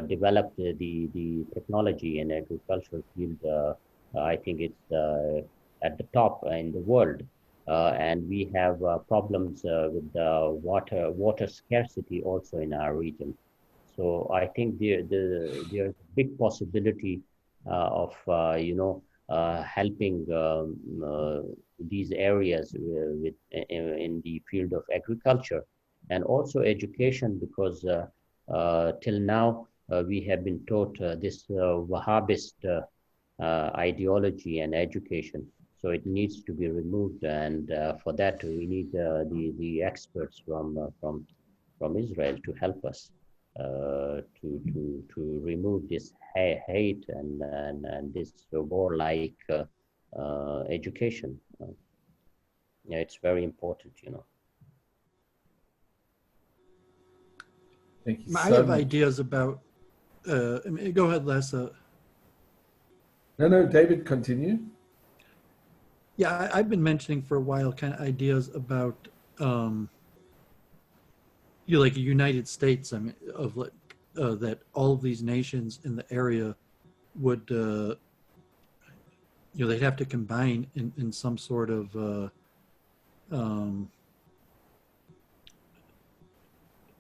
S3: developed the technology in agricultural field. I think it's at the top in the world. And we have problems with water scarcity also in our region. So I think there's a big possibility of helping these areas in the field of agriculture, and also education, because till now we have been taught this Wahhabist ideology and education. So it needs to be removed, and for that we need the experts from Israel to help us to remove this hate and this warlike education. Yeah, it's very important,
S2: Thank you
S5: I
S2: so
S5: have
S2: much.
S5: ideas about, I mean, go ahead, Les.
S2: No, David, continue.
S5: Yeah, I've been mentioning for a while kind of ideas about, like a United States, I mean, of like, that all of these nations in the area would, they'd have to combine in some sort of,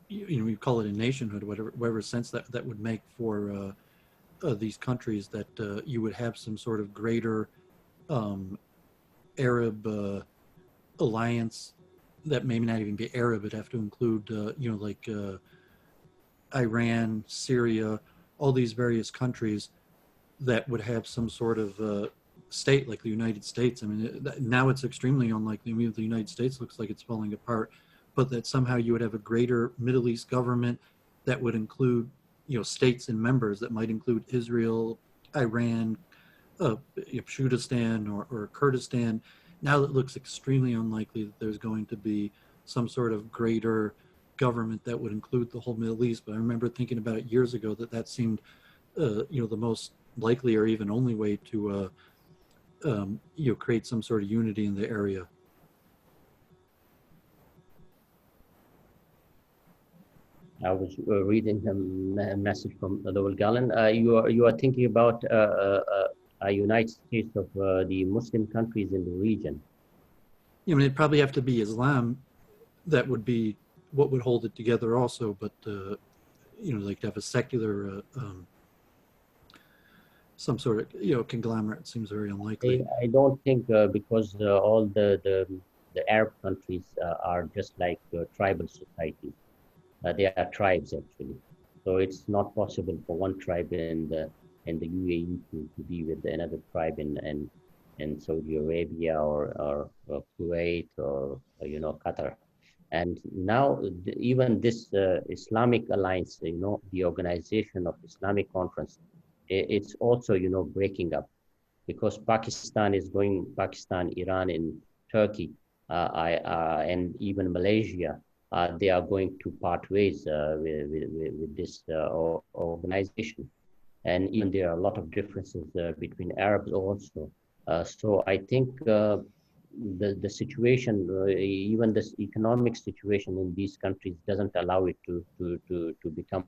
S5: we call it a nationhood, whatever sense that would make for these countries, that you would have some sort of greater Arab alliance that may not even be Arab. It'd have to include, like Iran, Syria, all these various countries that would have some sort of state like the United States. I mean, now it's extremely unlikely. I mean, the United States looks like it's falling apart, but that somehow you would have a greater Middle East government that would include, states and members that might include Israel, Iran, Pashtunistan or Kurdistan. Now it looks extremely unlikely that there's going to be some sort of greater government that would include the whole Middle East. But I remember thinking about it years ago that seemed, the most likely or even only way to, create some sort of unity in the area.
S3: I was reading a message from Lowell Gallen. You are thinking about a United States of the Muslim countries in the region.
S5: I mean, it'd probably have to be Islam that would be what would hold it together also, but, like to have a secular, some sort of, conglomerate seems very unlikely.
S3: I don't think because all the Arab countries are just like tribal societies. They are tribes actually, so it's not possible for one tribe in the UAE to be with another tribe in Saudi Arabia or Kuwait or Qatar. And now even this Islamic alliance, the Organization of Islamic Conference, it's also breaking up, because Pakistan, Iran, and Turkey, and even Malaysia. They are going to part ways with this organization. And even there are a lot of differences between Arabs also. So I think the situation, even this economic situation in these countries doesn't allow it to become,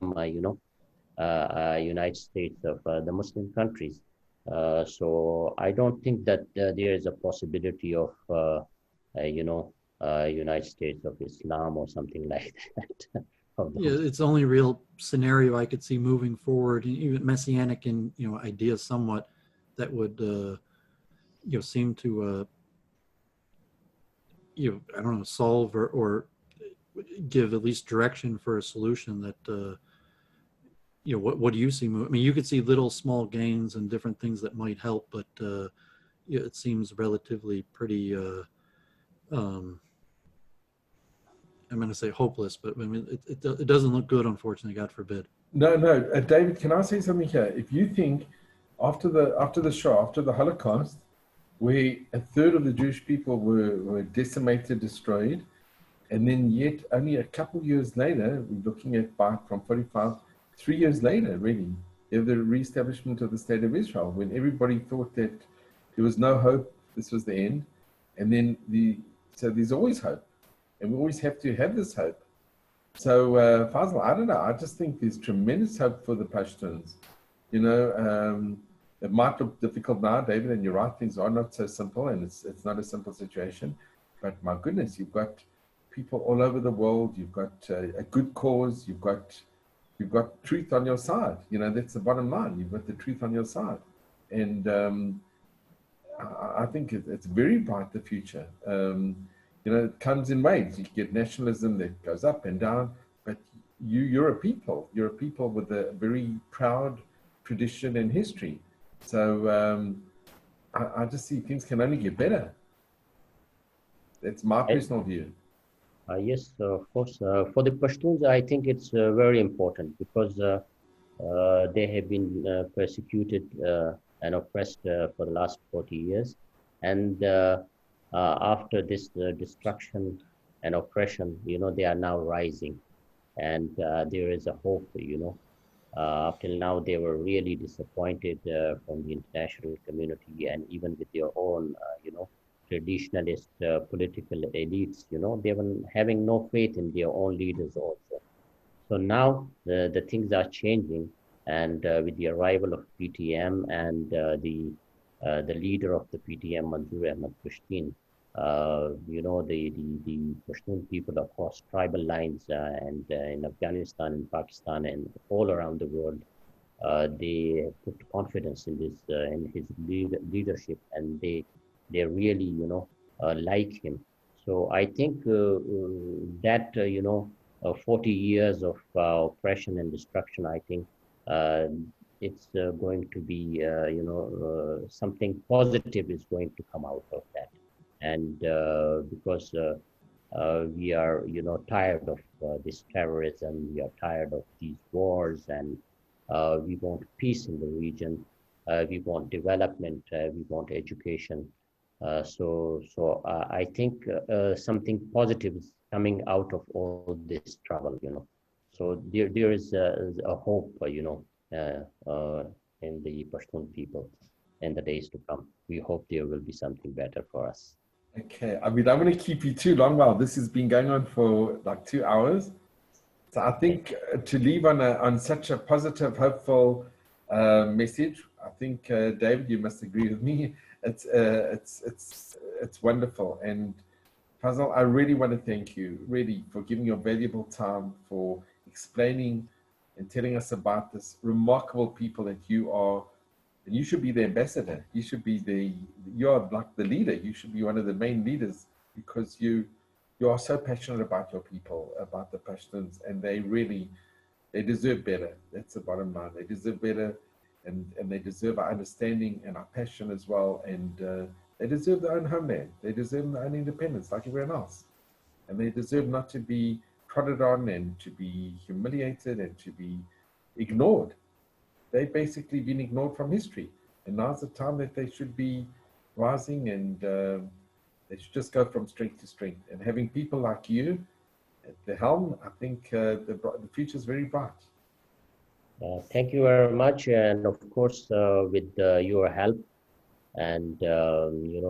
S3: United States of the Muslim countries. So I don't think that there is a possibility of, United States of Islam or something like that. of
S5: Yeah,
S3: those.
S5: it's the only real scenario I could see moving forward, even messianic in ideas somewhat that would seem to I don't know, solve or give at least direction for a solution that what do you see? I mean, you could see little small gains and different things that might help, but it seems relatively pretty. I'm going to say hopeless, but I mean, it doesn't look good, unfortunately. God forbid.
S2: No, no, David, can I say something here? If you think after the Shoah, after the Holocaust, where a third of the Jewish people were decimated, destroyed, and then yet only a couple years later, we're looking at back from 45, 3 years later, really, you have the reestablishment of the State of Israel, when everybody thought that there was no hope, this was the end, and then so there's always hope, and we always have to have this hope. So, Fazal, I don't know. I just think there's tremendous hope for the Pashtuns. It might look difficult now, David, and you're right. Things are not so simple, and it's not a simple situation. But my goodness, you've got people all over the world. You've got a good cause. You've got truth on your side. That's the bottom line. You've got the truth on your side, and I think it's very bright, the future. It comes in waves. You get nationalism that goes up and down, but you're a people. You're a people with a very proud tradition and history. So I just see things can only get better. That's my personal view.
S3: Yes, of course. For the Pashtuns, I think it's very important because they have been persecuted and oppressed for the last 40 years. And after this destruction and oppression, they are now rising. And there is a hope, up till now, they were really disappointed from the international community and even with their own, traditionalist political elites, they were having no faith in their own leaders also. So now the things are changing, and with the arrival of PTM and the leader of the PTM, Manzoor Ahmad Pashtun, the Pashtun people across tribal lines and in Afghanistan, in Pakistan, and all around the world, they put confidence in this in his leadership, and they really like him. So I think that 40 years of oppression and destruction, I think it's going to be something positive is going to come out of that. And because we are tired of this terrorism, we are tired of these wars, and we want peace in the region, we want development, we want education. So I think something positive is coming out of all this trouble, So there is a hope, in the Pashtun people in the days to come. We hope there will be something better for us.
S2: Okay, I mean, I don't want to keep you too long. Wow, this has been going on for like 2 hours. So I think to leave on such a positive, hopeful message, I think David, you must agree with me. It's wonderful. And Fazal, I really want to thank you, really, for giving your valuable time, for explaining and telling us about this remarkable people that you are. And you should be the ambassador. You should be you're like the leader. You should be one of the main leaders, because you are so passionate about your people, about the Pashtuns, and they deserve better. That's the bottom line. They deserve better, and they deserve our understanding and our passion as well. And they deserve their own homeland. They deserve their own independence like everyone else. And they deserve not to be trodden on and to be humiliated and to be ignored. They've basically been ignored from history. And now's the time that they should be rising, and they should just go from strength to strength. And having people like you at the helm, I think the future is very bright.
S3: Thank you very much. And of course, with your help and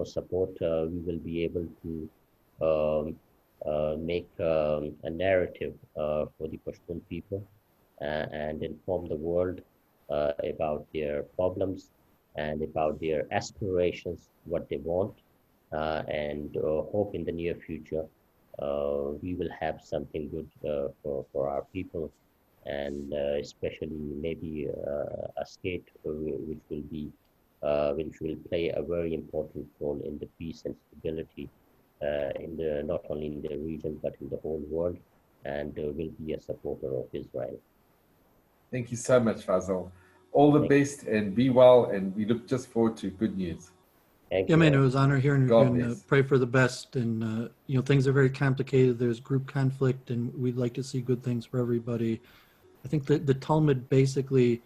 S3: support, we will be able to make a narrative for the Pashtun people and inform the world about their problems and about their aspirations, what they want, and hope in the near future we will have something good for our people, and especially maybe a state which will play a very important role in the peace and stability in the not only in the region but in the whole world, and will be a supporter of Israel.
S2: Thank you so much, Fazal. All the best and be well, and we look just forward to good news.
S3: Thank
S5: Yeah,
S3: you.
S5: man, it was an honor hearing you
S2: God
S5: and
S2: bless.
S5: pray for the best. And, things are very complicated. There's group conflict, and we'd like to see good things for everybody. I think that the Talmud basically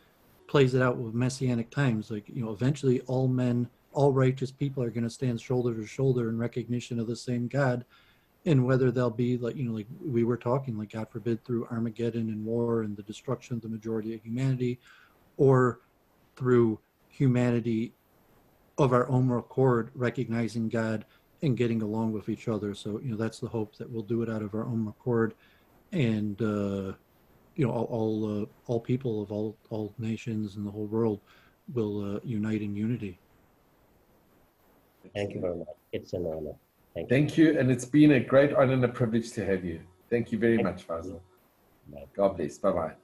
S5: plays it out with messianic times. Like, eventually all men, all righteous people are going to stand shoulder to shoulder in recognition of the same God. And whether they'll be like we were talking, like God forbid, through Armageddon and war and the destruction of the majority of humanity, or through humanity of our own accord, recognizing God and getting along with each other. So, that's the hope, that we'll do it out of our own accord. And, all people of all nations in the whole world will unite in unity.
S3: Thank you very much. It's an honor. Thank you.
S2: Thank you, and it's been a great honor and a privilege to have you. Thank you very
S3: Thank
S2: much, Fazal.
S3: you. Bye.
S2: God bless. Bye-bye.